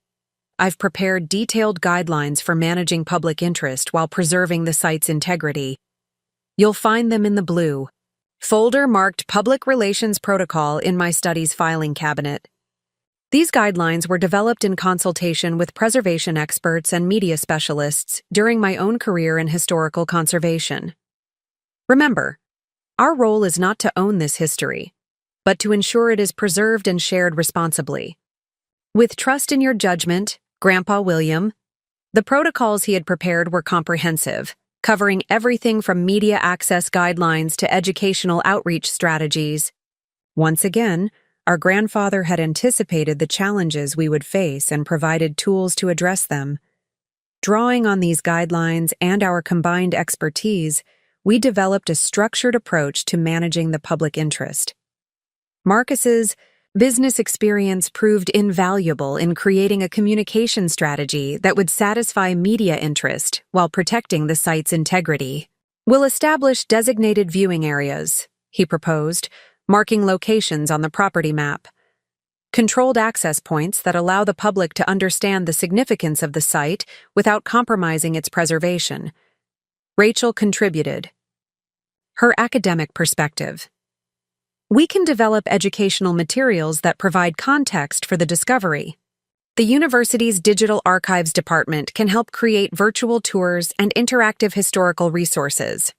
I've prepared detailed guidelines for managing public interest while preserving the site's integrity. You'll find them in the blue folder marked Public Relations Protocol in my study's filing cabinet. These guidelines were developed in consultation with preservation experts and media specialists during my own career in historical conservation. Remember, our role is not to own this history, but to ensure it is preserved and shared responsibly. With trust in your judgment, Grandpa William." The protocols he had prepared were comprehensive, covering everything from media access guidelines to educational outreach strategies. Once again, our grandfather had anticipated the challenges we would face and provided tools to address them. Drawing on these guidelines and our combined expertise, we developed a structured approach to managing the public interest. Marcus's business experience proved invaluable in creating a communication strategy that would satisfy media interest while protecting the site's integrity. "We'll establish designated viewing areas," he proposed, marking locations on the property map. "Controlled access points that allow the public to understand the significance of the site without compromising its preservation." Rachel contributed her academic perspective. "We can develop educational materials that provide context for the discovery. The university's Digital Archives department can help create virtual tours and interactive historical resources."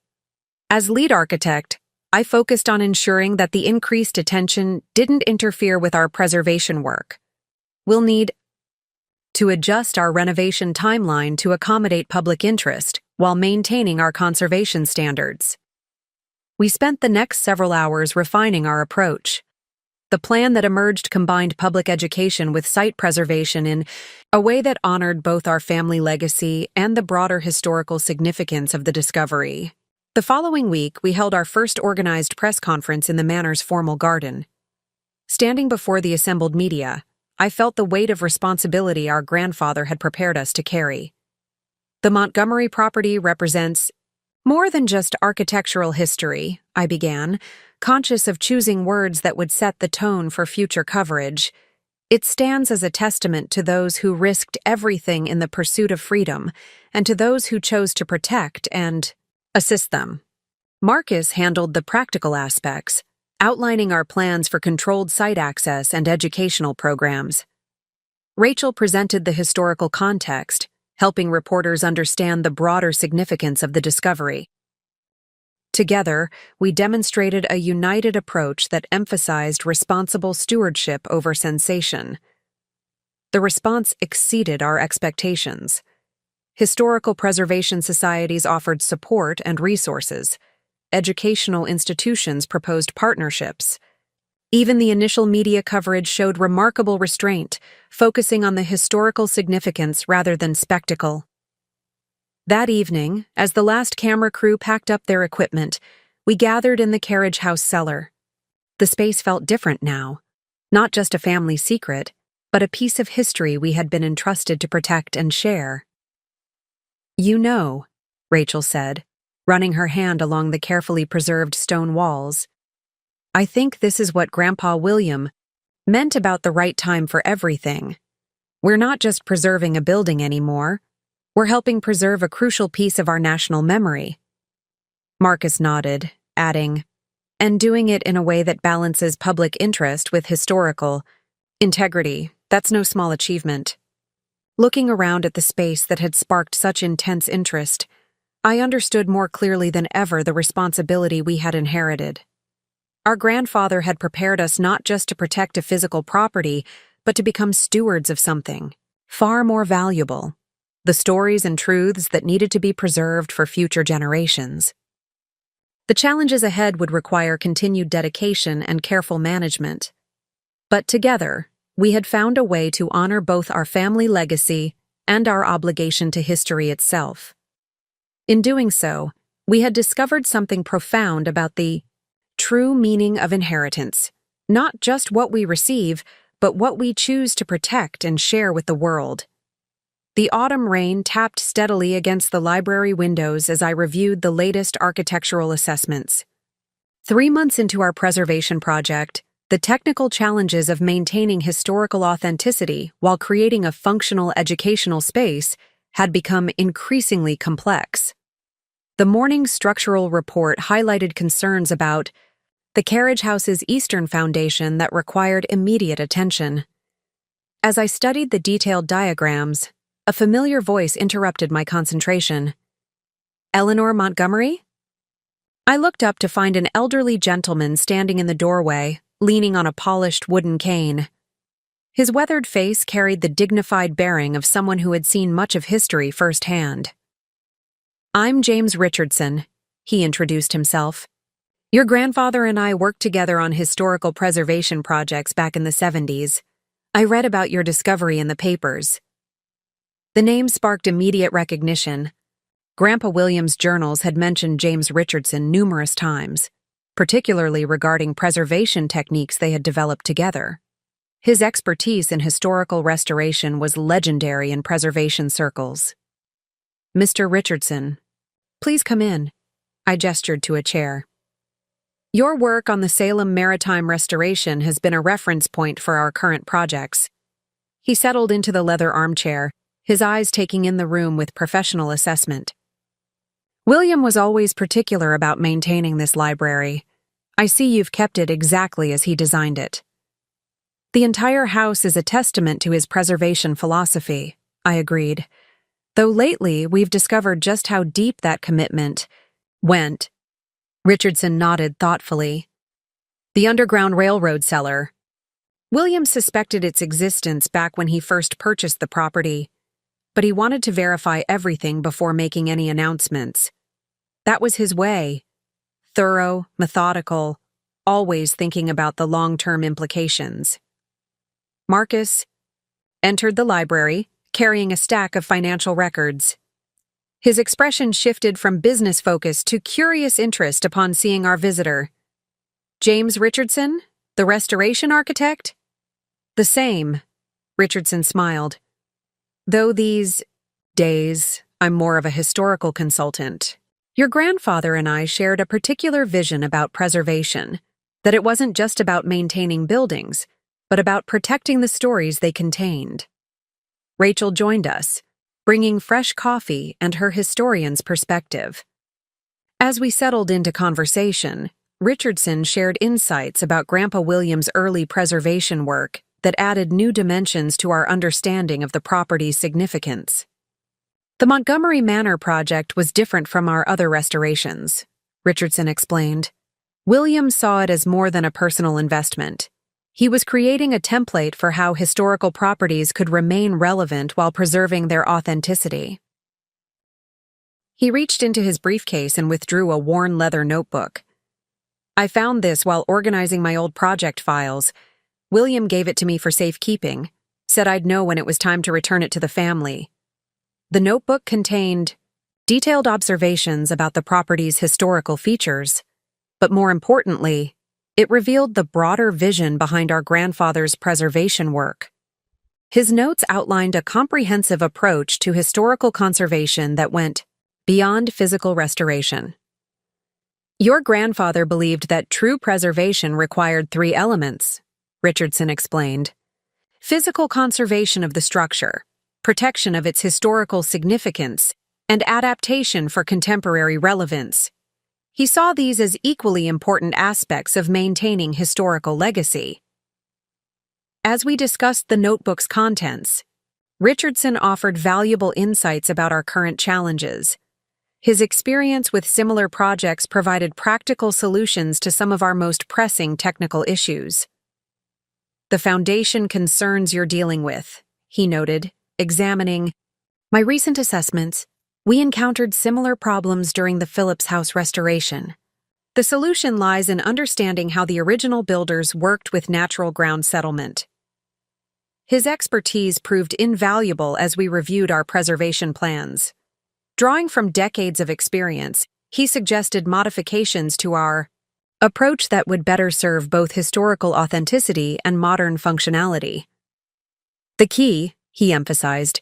As lead architect, I focused on ensuring that the increased attention didn't interfere with our preservation work. "We'll need to adjust our renovation timeline to accommodate public interest while maintaining our conservation standards." We spent the next several hours refining our approach. The plan that emerged combined public education with site preservation in a way that honored both our family legacy and the broader historical significance of the discovery. The following week, we held our first organized press conference in the manor's formal garden. Standing before the assembled media, I felt the weight of responsibility our grandfather had prepared us to carry. "The Montgomery property represents more than just architectural history," I began, conscious of choosing words that would set the tone for future coverage. "It stands as a testament to those who risked everything in the pursuit of freedom, and to those who chose to protect and assist them." Marcus handled the practical aspects, outlining our plans for controlled site access and educational programs. Rachel presented the historical context, helping reporters understand the broader significance of the discovery. Together, we demonstrated a united approach that emphasized responsible stewardship over sensation. The response exceeded our expectations. Historical preservation societies offered support and resources. Educational institutions proposed partnerships. Even the initial media coverage showed remarkable restraint, focusing on the historical significance rather than spectacle. That evening, as the last camera crew packed up their equipment, we gathered in the carriage house cellar. The space felt different now, not just a family secret, but a piece of history we had been entrusted to protect and share. "You know," Rachel said, running her hand along the carefully preserved stone walls, "I think this is what Grandpa William meant about the right time for everything. We're not just preserving a building anymore. We're helping preserve a crucial piece of our national memory." Marcus nodded, adding, "And doing it in a way that balances public interest with historical integrity. That's no small achievement." Looking around at the space that had sparked such intense interest, I understood more clearly than ever the responsibility we had inherited. Our grandfather had prepared us not just to protect a physical property, but to become stewards of something far more valuable: the stories and truths that needed to be preserved for future generations. The challenges ahead would require continued dedication and careful management. But together, we had found a way to honor both our family legacy and our obligation to history itself. In doing so, we had discovered something profound about the true meaning of inheritance, not just what we receive, but what we choose to protect and share with the world. The autumn rain tapped steadily against the library windows as I reviewed the latest architectural assessments. 3 months into our preservation project, the technical challenges of maintaining historical authenticity while creating a functional educational space had become increasingly complex. The morning's structural report highlighted concerns about the carriage house's eastern foundation that required immediate attention. As I studied the detailed diagrams, a familiar voice interrupted my concentration. "Eleanor Montgomery?" I looked up to find an elderly gentleman standing in the doorway, leaning on a polished wooden cane. His weathered face carried the dignified bearing of someone who had seen much of history firsthand. "I'm James Richardson," he introduced himself. "Your grandfather and I worked together on historical preservation projects back in the 70s. I read about your discovery in the papers." The name sparked immediate recognition. Grandpa William's journals had mentioned James Richardson numerous times, particularly regarding preservation techniques they had developed together. His expertise in historical restoration was legendary in preservation circles. "Mr. Richardson, please come in." I gestured to a chair. "Your work on the Salem Maritime Restoration has been a reference point for our current projects." He settled into the leather armchair, his eyes taking in the room with professional assessment. "William was always particular about maintaining this library. I see you've kept it exactly as he designed it." "The entire house is a testament to his preservation philosophy," I agreed. "Though lately we've discovered just how deep that commitment went." Richardson nodded thoughtfully. "The Underground Railroad cellar. William suspected its existence back when he first purchased the property, but he wanted to verify everything before making any announcements. That was his way. Thorough, methodical, always thinking about the long-term implications." Marcus entered the library, carrying a stack of financial records. His expression shifted from business focus to curious interest upon seeing our visitor. "James Richardson, the restoration architect?" "The same," Richardson smiled. "Though these days, I'm more of a historical consultant. Your grandfather and I shared a particular vision about preservation, that it wasn't just about maintaining buildings, but about protecting the stories they contained." Rachel joined us, bringing fresh coffee and her historian's perspective. As we settled into conversation, Richardson shared insights about Grandpa William's early preservation work that added new dimensions to our understanding of the property's significance. "The Montgomery Manor project was different from our other restorations," Richardson explained. "William saw it as more than a personal investment. He was creating a template for how historical properties could remain relevant while preserving their authenticity." He reached into his briefcase and withdrew a worn leather notebook. "I found this while organizing my old project files. William gave it to me for safekeeping, said I'd know when it was time to return it to the family." The notebook contained detailed observations about the property's historical features, but more importantly, it revealed the broader vision behind our grandfather's preservation work. His notes outlined a comprehensive approach to historical conservation that went beyond physical restoration. "Your grandfather believed that true preservation required 3 elements," Richardson explained. "Physical conservation of the structure, protection of its historical significance, and adaptation for contemporary relevance. He saw these as equally important aspects of maintaining historical legacy." As we discussed the notebook's contents, Richardson offered valuable insights about our current challenges. His experience with similar projects provided practical solutions to some of our most pressing technical issues. "The foundation concerns you're dealing with," he noted, examining my recent assessments. "We encountered similar problems during the Phillips House restoration. The solution lies in understanding how the original builders worked with natural ground settlement." His expertise proved invaluable as we reviewed our preservation plans. Drawing from decades of experience, he suggested modifications to our approach that would better serve both historical authenticity and modern functionality. "The key," he emphasized,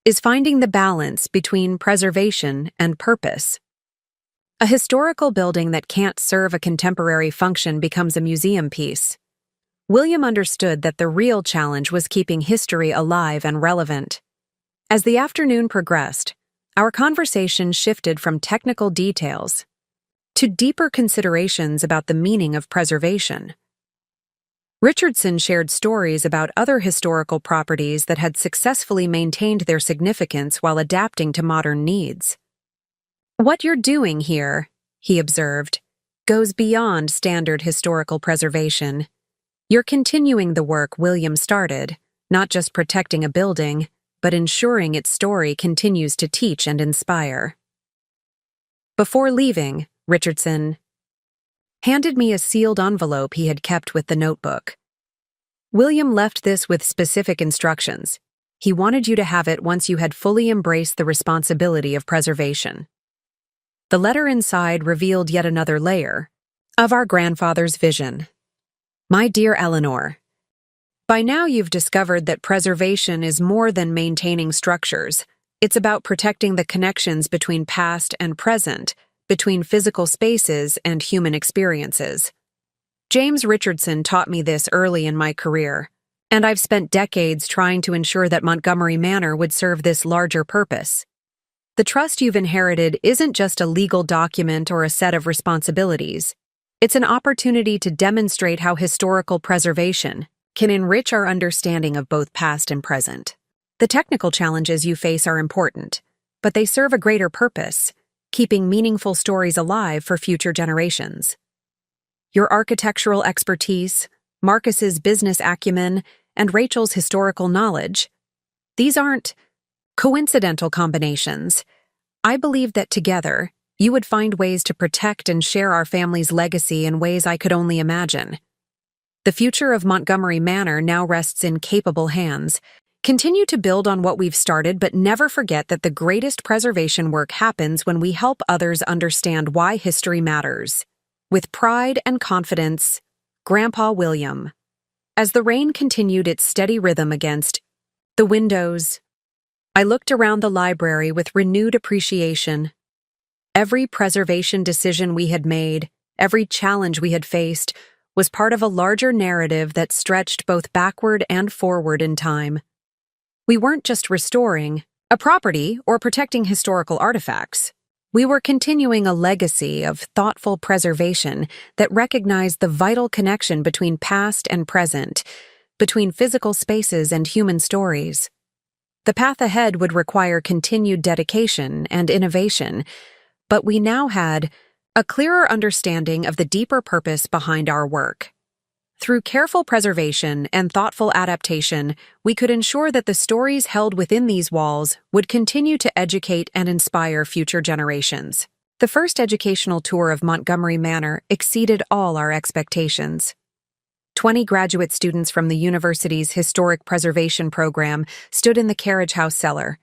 "is finding the balance between preservation and purpose. A historical building that can't serve a contemporary function becomes a museum piece." William understood that the real challenge was keeping history alive and relevant. As the afternoon progressed, our conversation shifted from technical details to deeper considerations about the meaning of preservation. Richardson shared stories about other historical properties that had successfully maintained their significance while adapting to modern needs. "What you're doing here," he observed, "goes beyond standard historical preservation. You're continuing the work William started, not just protecting a building, but ensuring its story continues to teach and inspire." Before leaving, Richardson handed me a sealed envelope he had kept with the notebook. "William left this with specific instructions. He wanted you to have it once you had fully embraced the responsibility of preservation." The letter inside revealed yet another layer of our grandfather's vision. My dear Eleanor, by now you've discovered that preservation is more than maintaining structures. It's about protecting the connections between past and present, between physical spaces and human experiences. James Richardson taught me this early in my career, and I've spent decades trying to ensure that Montgomery Manor would serve this larger purpose. The trust you've inherited isn't just a legal document or a set of responsibilities. It's an opportunity to demonstrate how historical preservation can enrich our understanding of both past and present. The technical challenges you face are important, but they serve a greater purpose, keeping meaningful stories alive for future generations. Your architectural expertise, Marcus's business acumen, and Rachel's historical knowledge, these aren't coincidental combinations. I believe that together, you would find ways to protect and share our family's legacy in ways I could only imagine. The future of Montgomery Manor now rests in capable hands. Continue to build on what we've started, but never forget that the greatest preservation work happens when we help others understand why history matters. With pride and confidence, Grandpa William. As the rain continued its steady rhythm against the windows, I looked around the library with renewed appreciation. Every preservation decision we had made, every challenge we had faced, was part of a larger narrative that stretched both backward and forward in time. We weren't just restoring a property or protecting historical artifacts. We were continuing a legacy of thoughtful preservation that recognized the vital connection between past and present, between physical spaces and human stories. The path ahead would require continued dedication and innovation, but we now had a clearer understanding of the deeper purpose behind our work. Through careful preservation and thoughtful adaptation, we could ensure that the stories held within these walls would continue to educate and inspire future generations. The first educational tour of Montgomery Manor exceeded all our expectations. 20 graduate students from the university's Historic Preservation program stood in the carriage house cellar,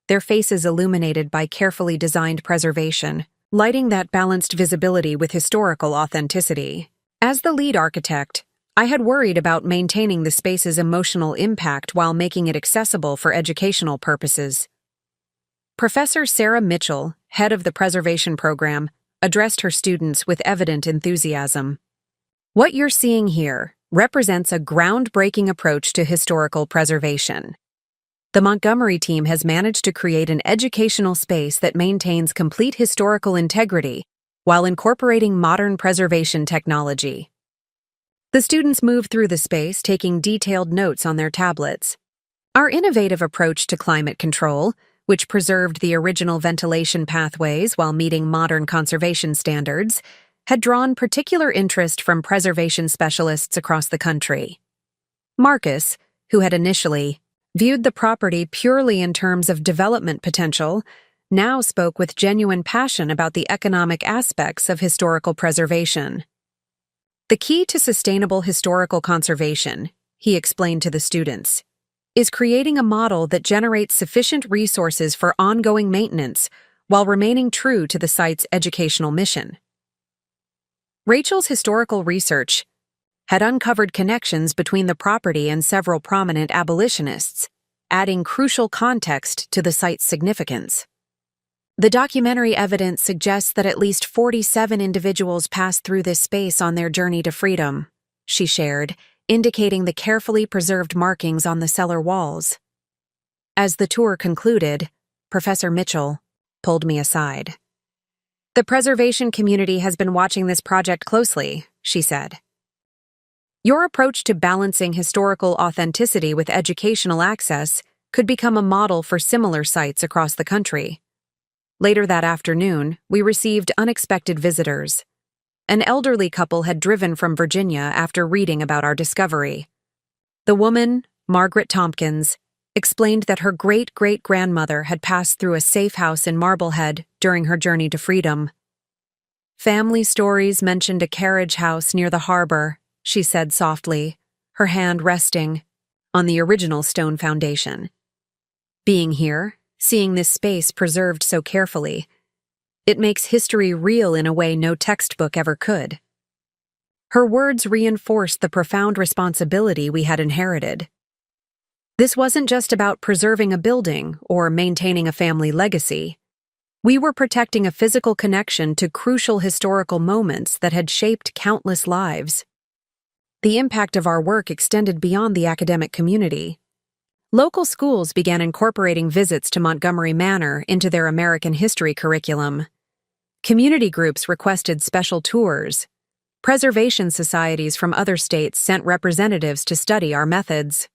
their faces illuminated by carefully designed preservation, lighting that balanced visibility with historical authenticity. As the lead architect, I had worried about maintaining the space's emotional impact while making it accessible for educational purposes. Professor Sarah Mitchell, head of the preservation program, addressed her students with evident enthusiasm. What you're seeing here represents a groundbreaking approach to historical preservation. The Montgomery team has managed to create an educational space that maintains complete historical integrity while incorporating modern preservation technology. The students moved through the space, taking detailed notes on their tablets. Our innovative approach to climate control, which preserved the original ventilation pathways while meeting modern conservation standards, had drawn particular interest from preservation specialists across the country. Marcus, who had initially viewed the property purely in terms of development potential, now spoke with genuine passion about the economic aspects of historical preservation. The key to sustainable historical conservation, he explained to the students, is creating a model that generates sufficient resources for ongoing maintenance while remaining true to the site's educational mission. Rachel's historical research had uncovered connections between the property and several prominent abolitionists, adding crucial context to the site's significance. The documentary evidence suggests that at least 47 individuals passed through this space on their journey to freedom, she shared, indicating the carefully preserved markings on the cellar walls. As the tour concluded, Professor Mitchell pulled me aside. The preservation community has been watching this project closely, she said. Your approach to balancing historical authenticity with educational access could become a model for similar sites across the country. Later that afternoon, we received unexpected visitors. An elderly couple had driven from Virginia after reading about our discovery. The woman, Margaret Tompkins, explained that her great-great-grandmother had passed through a safe house in Marblehead during her journey to freedom. Family stories mentioned a carriage house near the harbor, she said softly, her hand resting on the original stone foundation. Being here, seeing this space preserved so carefully, It makes history real in a way no textbook ever could. Her words reinforced the profound responsibility we had inherited. This wasn't just about preserving a building or maintaining a family legacy. We were protecting a physical connection to crucial historical moments that had shaped countless lives. The impact of our work extended beyond the academic community. Local schools began incorporating visits to Montgomery Manor into their American history curriculum. Community groups requested special tours. Preservation societies from other states sent representatives to study our methods.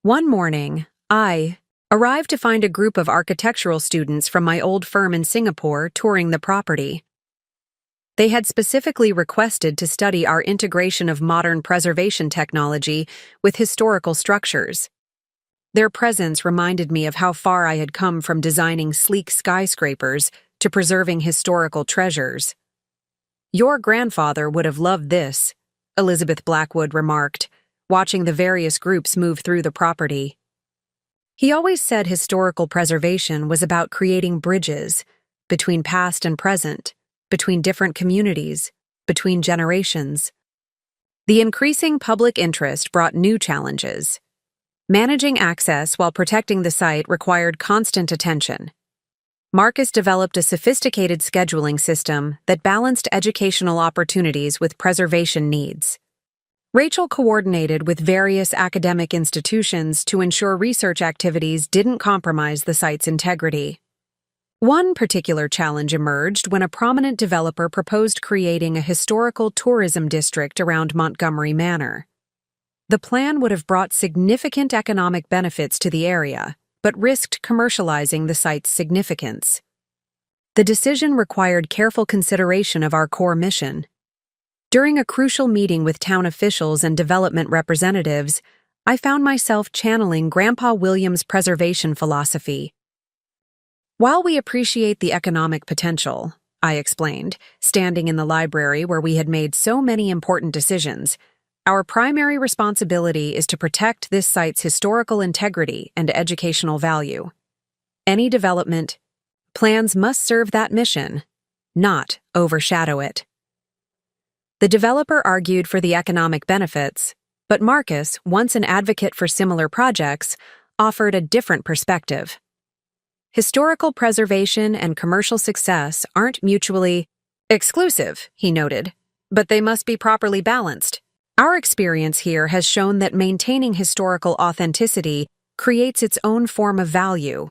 One morning, I arrived to find a group of architectural students from my old firm in Singapore touring the property. They had specifically requested to study our integration of modern preservation technology with historical structures. Their presence reminded me of how far I had come from designing sleek skyscrapers to preserving historical treasures. "Your grandfather would have loved this," Elizabeth Blackwood remarked, watching the various groups move through the property. He always said historical preservation was about creating bridges between past and present, between different communities, between generations. The increasing public interest brought new challenges. Managing access while protecting the site required constant attention. Marcus developed a sophisticated scheduling system that balanced educational opportunities with preservation needs. Rachel coordinated with various academic institutions to ensure research activities didn't compromise the site's integrity. One particular challenge emerged when a prominent developer proposed creating a historical tourism district around Montgomery Manor. The plan would have brought significant economic benefits to the area, but risked commercializing the site's significance. The decision required careful consideration of our core mission. During a crucial meeting with town officials and development representatives, I found myself channeling Grandpa William's preservation philosophy. "While we appreciate the economic potential," I explained, standing in the library where we had made so many important decisions, "our primary responsibility is to protect this site's historical integrity and educational value. Any development plans must serve that mission, not overshadow it." The developer argued for the economic benefits, but Marcus, once an advocate for similar projects, offered a different perspective. "Historical preservation and commercial success aren't mutually exclusive," he noted, "but they must be properly balanced. Our experience here has shown that maintaining historical authenticity creates its own form of value."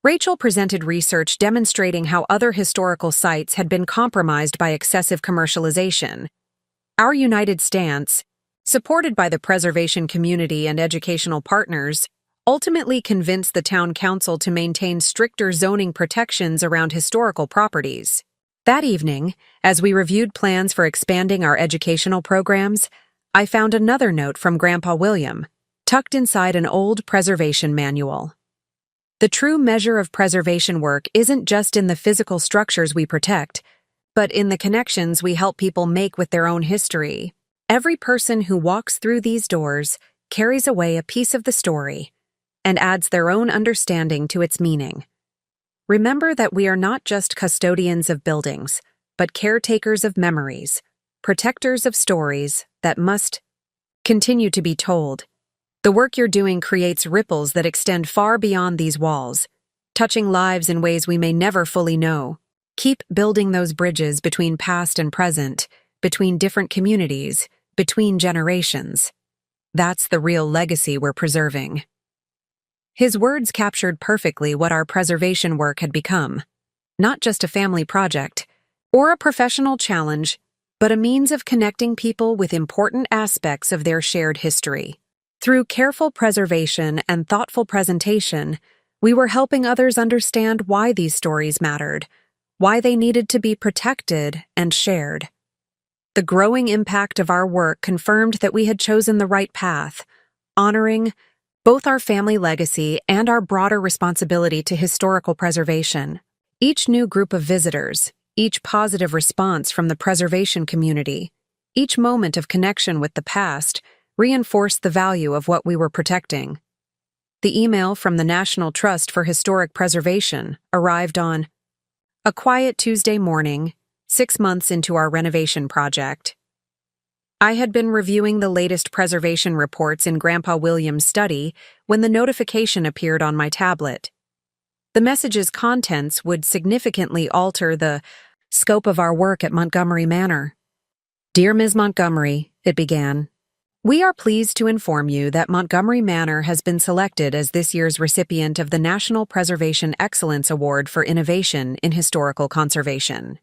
Rachel presented research demonstrating how other historical sites had been compromised by excessive commercialization. Our united stance, supported by the preservation community and educational partners, ultimately convinced the town council to maintain stricter zoning protections around historical properties. That evening, as we reviewed plans for expanding our educational programs, I found another note from Grandpa William, tucked inside an old preservation manual. "The true measure of preservation work isn't just in the physical structures we protect, but in the connections we help people make with their own history. Every person who walks through these doors carries away a piece of the story and adds their own understanding to its meaning. Remember that we are not just custodians of buildings, but caretakers of memories, protectors of stories that must continue to be told. The work you're doing creates ripples that extend far beyond these walls, touching lives in ways we may never fully know. Keep building those bridges between past and present, between different communities, between generations. That's the real legacy we're preserving." His words captured perfectly what our preservation work had become. Not just a family project or a professional challenge, but a means of connecting people with important aspects of their shared history. Through careful preservation and thoughtful presentation, we were helping others understand why these stories mattered, why they needed to be protected and shared. The growing impact of our work confirmed that we had chosen the right path, honoring both our family legacy and our broader responsibility to historical preservation. Each new group of visitors, each positive response from the preservation community, each moment of connection with the past reinforced the value of what we were protecting. The email from the National Trust for Historic Preservation arrived on A quiet Tuesday morning, 6 months into our renovation project. I had been reviewing the latest preservation reports in Grandpa William's study when the notification appeared on my tablet. The message's contents would significantly alter the scope of our work at Montgomery Manor. Dear Ms. Montgomery, it began. We are pleased to inform you that Montgomery Manor has been selected as this year's recipient of the National Preservation Excellence Award for Innovation in Historical Conservation.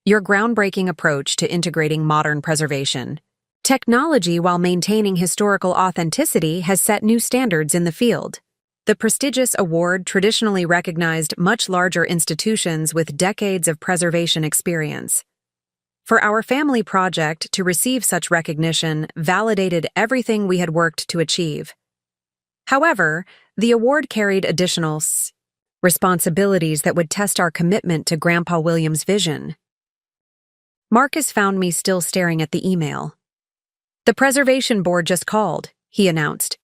Your groundbreaking approach to integrating modern preservation technology while maintaining historical authenticity has set new standards in the field. The prestigious award traditionally recognized much larger institutions with decades of preservation experience. For our family project to receive such recognition validated everything we had worked to achieve. However, the award carried additional responsibilities that would test our commitment to Grandpa William's vision. Marcus found me still staring at the email. The Preservation Board just called, he announced.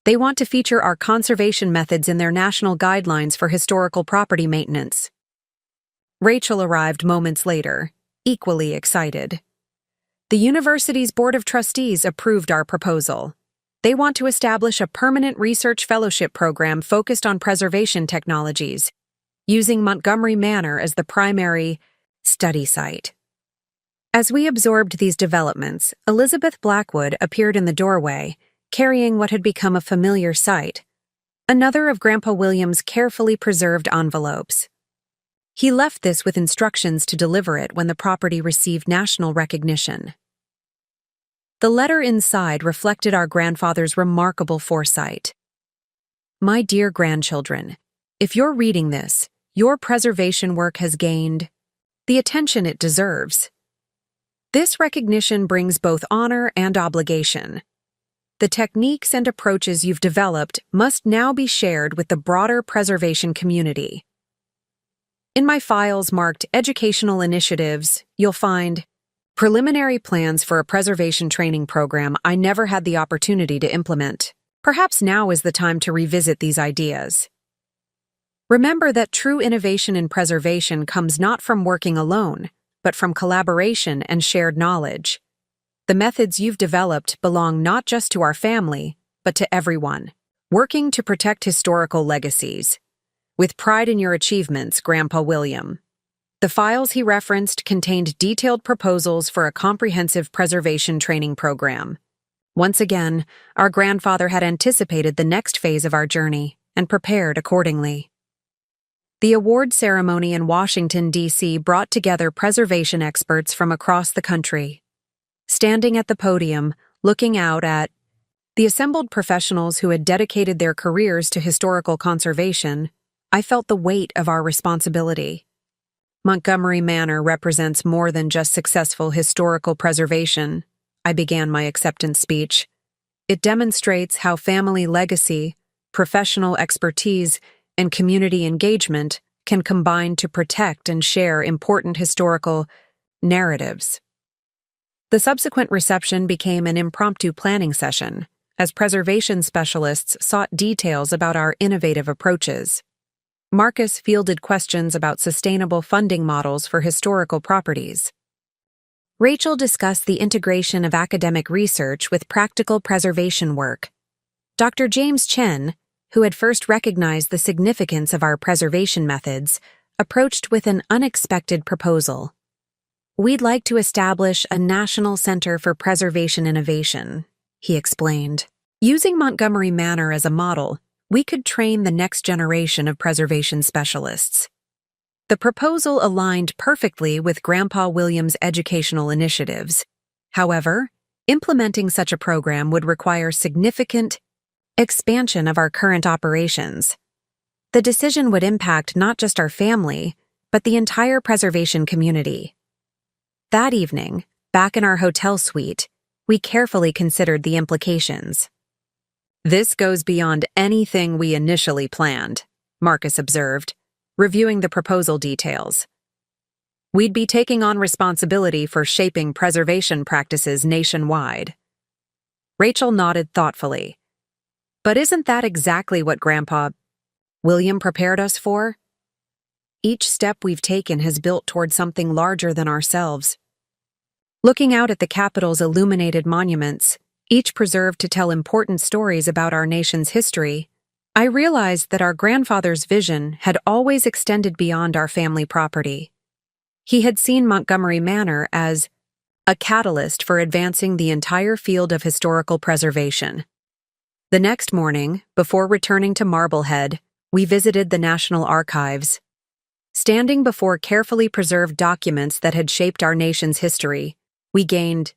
They want to feature our conservation methods in their national guidelines for historical property maintenance. Rachel arrived moments later, equally excited. The university's Board of Trustees approved our proposal. They want to establish a permanent research fellowship program focused on preservation technologies, using Montgomery Manor as the primary study site. As we absorbed these developments, Elizabeth Blackwood appeared in the doorway, carrying what had become a familiar sight, another of Grandpa William's carefully preserved envelopes. He left this with instructions to deliver it when the property received national recognition. The letter inside reflected our grandfather's remarkable foresight. My dear grandchildren, if you're reading this, your preservation work has gained the attention it deserves. This recognition brings both honor and obligation. The techniques and approaches you've developed must now be shared with the broader preservation community. In my files marked Educational Initiatives, you'll find preliminary plans for a preservation training program I never had the opportunity to implement. Perhaps now is the time to revisit these ideas. Remember that true innovation in preservation comes not from working alone, but from collaboration and shared knowledge. The methods you've developed belong not just to our family, but to everyone, working to protect historical legacies. With pride in your achievements, Grandpa William. The files he referenced contained detailed proposals for a comprehensive preservation training program. Once again, our grandfather had anticipated the next phase of our journey and prepared accordingly. The award ceremony in Washington, D.C. brought together preservation experts from across the country. Standing at the podium, looking out at the assembled professionals who had dedicated their careers to historical conservation, I felt the weight of our responsibility. Montgomery Manor represents more than just successful historical preservation, I began my acceptance speech. It demonstrates how family legacy, professional expertise, and community engagement can combine to protect and share important historical narratives. The subsequent reception became an impromptu planning session, as preservation specialists sought details about our innovative approaches. Marcus fielded questions about sustainable funding models for historical properties. Rachel discussed the integration of academic research with practical preservation work. Dr. James Chen, who had first recognized the significance of our preservation methods, approached with an unexpected proposal. We'd like to establish a National Center for Preservation Innovation, he explained. Using Montgomery Manor as a model, we could train the next generation of preservation specialists. The proposal aligned perfectly with Grandpa William's educational initiatives. However, implementing such a program would require significant expansion of our current operations. The decision would impact not just our family, but the entire preservation community. That evening, back in our hotel suite, we carefully considered the implications. This goes beyond anything we initially planned, Marcus observed, reviewing the proposal details. We'd be taking on responsibility for shaping preservation practices nationwide. Rachel nodded thoughtfully. But isn't that exactly what Grandpa William prepared us for? each step we've taken has built toward something larger than ourselves. Looking out at the Capitol's illuminated monuments, each preserved to tell important stories about our nation's history, I realized that our grandfather's vision had always extended beyond our family property. He had seen Montgomery Manor as a catalyst for advancing the entire field of historical preservation. The next morning, before returning to Marblehead, we visited the National Archives. Standing before carefully preserved documents that had shaped our nation's history, we gained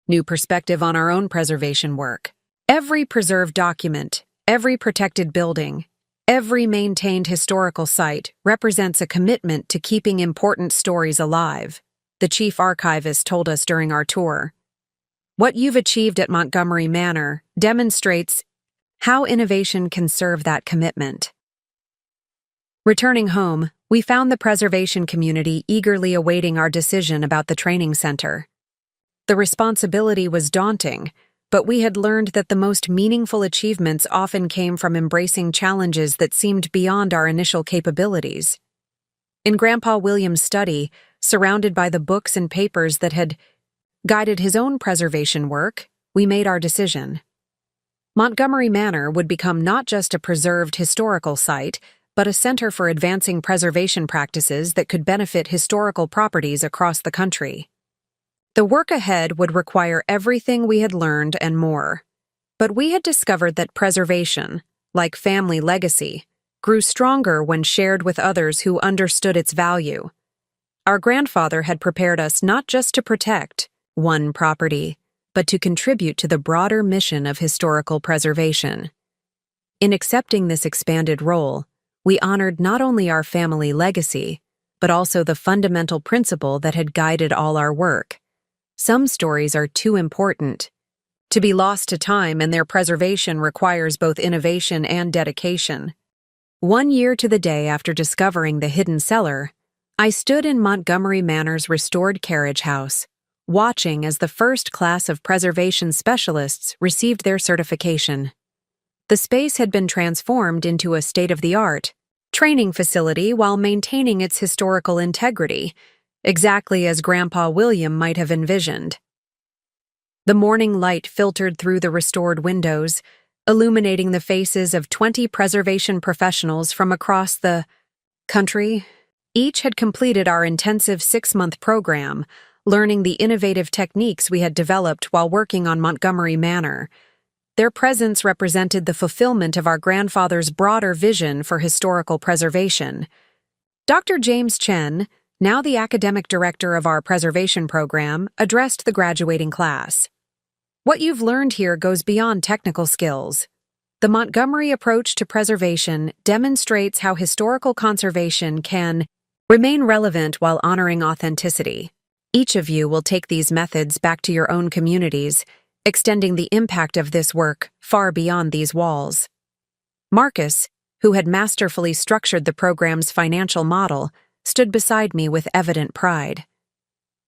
new perspective on our own preservation work. Every preserved document, every protected building, every maintained historical site represents a commitment to keeping important stories alive, the chief archivist told us during our tour. What you've achieved at Montgomery Manor demonstrates how innovation can serve that commitment. Returning home, we found the preservation community eagerly awaiting our decision about the training center. The responsibility was daunting, but we had learned that the most meaningful achievements often came from embracing challenges that seemed beyond our initial capabilities. In Grandpa William's study, surrounded by the books and papers that had guided his own preservation work, we made our decision. Montgomery Manor would become not just a preserved historical site, but a center for advancing preservation practices that could benefit historical properties across the country. The work ahead would require everything we had learned and more. But we had discovered that preservation, like family legacy, grew stronger when shared with others who understood its value. Our grandfather had prepared us not just to protect one property, but to contribute to the broader mission of historical preservation. In accepting this expanded role, we honored not only our family legacy, but also the fundamental principle that had guided all our work. Some stories are too important to be lost to time, and their preservation requires both innovation and dedication. 1 year to the day after discovering the hidden cellar, I stood in Montgomery Manor's restored carriage house, watching as the first class of preservation specialists received their certification. The space had been transformed into a state-of-the-art training facility while maintaining its historical integrity, exactly as Grandpa William might have envisioned. The morning light filtered through the restored windows, illuminating the faces of 20 preservation professionals from across the country. Each had completed our intensive 6-month program, learning the innovative techniques we had developed while working on Montgomery Manor. Their presence represented the fulfillment of our grandfather's broader vision for historical preservation. Dr. James Chen, now the academic director of our preservation program, addressed the graduating class. What you've learned here goes beyond technical skills. The Montgomery approach to preservation demonstrates how historical conservation can remain relevant while honoring authenticity. Each of you will take these methods back to your own communities, extending the impact of this work far beyond these walls. Marcus, who had masterfully structured the program's financial model, stood beside me with evident pride.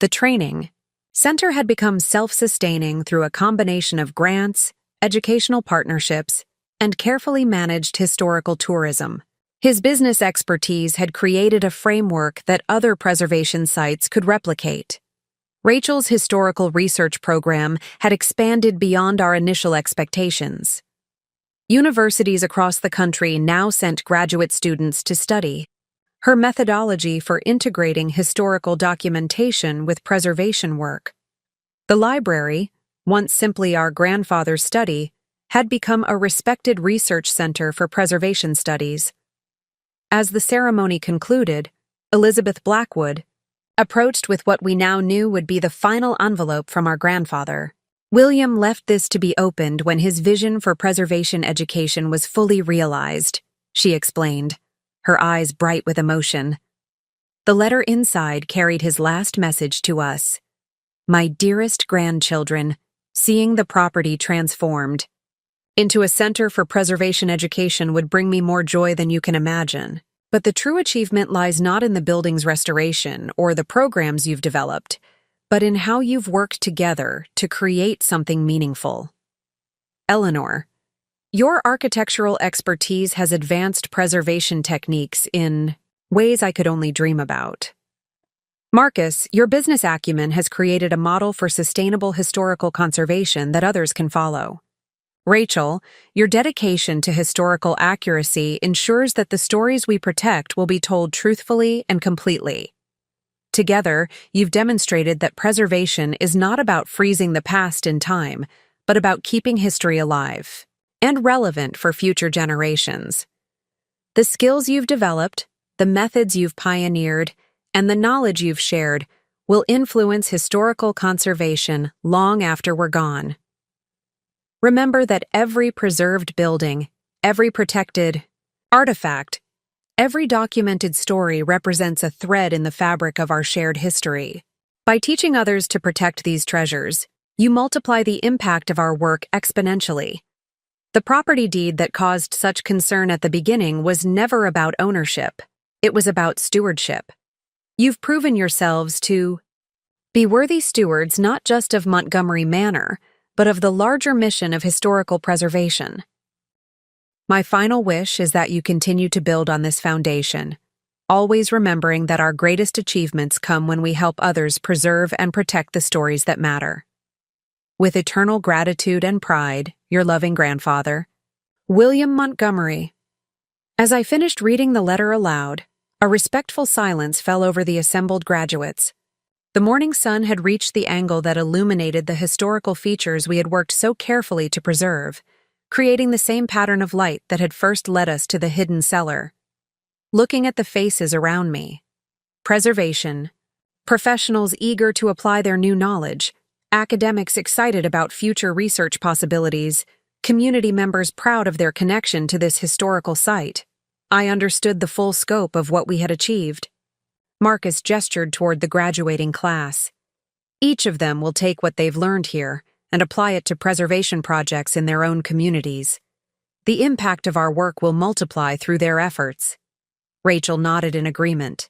The training center had become self-sustaining through a combination of grants, educational partnerships, and carefully managed historical tourism. His business expertise had created a framework that other preservation sites could replicate. Rachel's historical research program had expanded beyond our initial expectations. Universities across the country now sent graduate students to study her methodology for integrating historical documentation with preservation work. The library, once simply our grandfather's study, had become a respected research center for preservation studies. As the ceremony concluded, Elizabeth Blackwood approached with what we now knew would be the final envelope from our grandfather. William left this to be opened when his vision for preservation education was fully realized, she explained, her eyes bright with emotion. The letter inside carried his last message to us. My dearest grandchildren, seeing the property transformed into a center for preservation education would bring me more joy than you can imagine. But the true achievement lies not in the building's restoration or the programs you've developed, but in how you've worked together to create something meaningful. Eleanor, your architectural expertise has advanced preservation techniques in ways I could only dream about. Marcus, your business acumen has created a model for sustainable historical conservation that others can follow. Rachel, your dedication to historical accuracy ensures that the stories we protect will be told truthfully and completely. Together, you've demonstrated that preservation is not about freezing the past in time, but about keeping history alive and relevant for future generations. The skills you've developed, the methods you've pioneered, and the knowledge you've shared will influence historical conservation long after we're gone. Remember that every preserved building, every protected artifact, every documented story represents a thread in the fabric of our shared history. By teaching others to protect these treasures, you multiply the impact of our work exponentially. The property deed that caused such concern at the beginning was never about ownership. It was about stewardship. You've proven yourselves to be worthy stewards not just of Montgomery Manor, but of the larger mission of historical preservation. My final wish is that you continue to build on this foundation, always remembering that our greatest achievements come when we help others preserve and protect the stories that matter. With eternal gratitude and pride, your loving grandfather, William Montgomery. As I finished reading the letter aloud, a respectful silence fell over the assembled graduates. The morning sun had reached the angle that illuminated the historical features we had worked so carefully to preserve, creating the same pattern of light that had first led us to the hidden cellar. Looking at the faces around me, preservation, professionals eager to apply their new knowledge, academics excited about future research possibilities, community members proud of their connection to this historical site, I understood the full scope of what we had achieved. Marcus gestured toward the graduating class. Each of them will take what they've learned here and apply it to preservation projects in their own communities. The impact of our work will multiply through their efforts. Rachel nodded in agreement.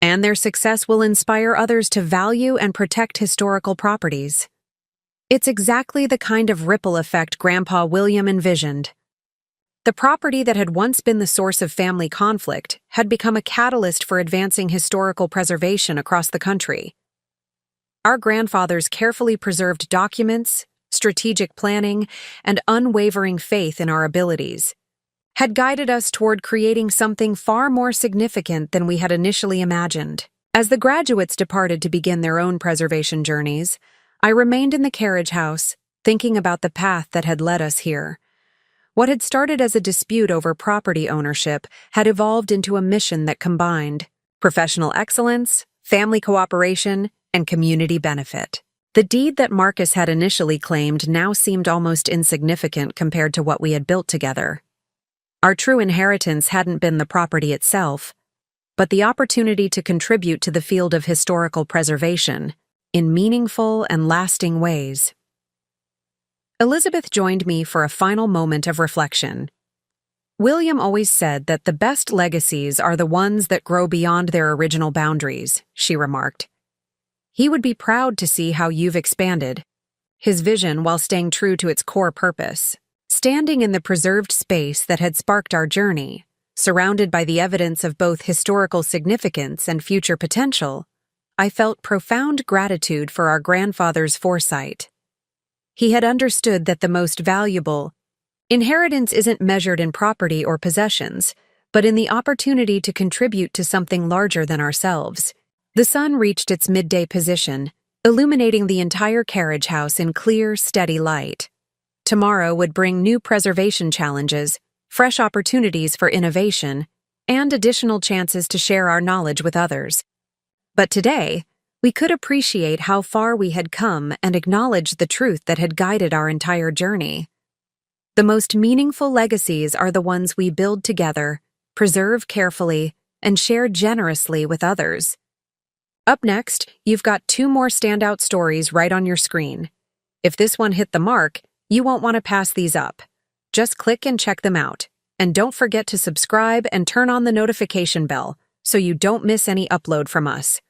And their success will inspire others to value and protect historical properties. It's exactly the kind of ripple effect Grandpa William envisioned. The property that had once been the source of family conflict had become a catalyst for advancing historical preservation across the country. Our grandfathers' carefully preserved documents, strategic planning, and unwavering faith in our abilities had guided us toward creating something far more significant than we had initially imagined. As the graduates departed to begin their own preservation journeys, I remained in the carriage house, thinking about the path that had led us here. What had started as a dispute over property ownership had evolved into a mission that combined professional excellence, family cooperation, and community benefit. The deed that Marcus had initially claimed now seemed almost insignificant compared to what we had built together. Our true inheritance hadn't been the property itself, but the opportunity to contribute to the field of historical preservation in meaningful and lasting ways. Elizabeth joined me for a final moment of reflection. William always said that the best legacies are the ones that grow beyond their original boundaries, she remarked. He would be proud to see how you've expanded, his vision while staying true to its core purpose. Standing in the preserved space that had sparked our journey, surrounded by the evidence of both historical significance and future potential, I felt profound gratitude for our grandfather's foresight. He had understood that the most valuable inheritance isn't measured in property or possessions, but in the opportunity to contribute to something larger than ourselves. The sun reached its midday position, illuminating the entire carriage house in clear, steady light. Tomorrow would bring new preservation challenges, fresh opportunities for innovation, and additional chances to share our knowledge with others. But today, we could appreciate how far we had come and acknowledge the truth that had guided our entire journey. The most meaningful legacies are the ones we build together, preserve carefully, and share generously with others. Up next, you've got 2 more standout stories right on your screen. If this one hit the mark, you won't want to pass these up. Just click and check them out. And don't forget to subscribe and turn on the notification bell so you don't miss any upload from us.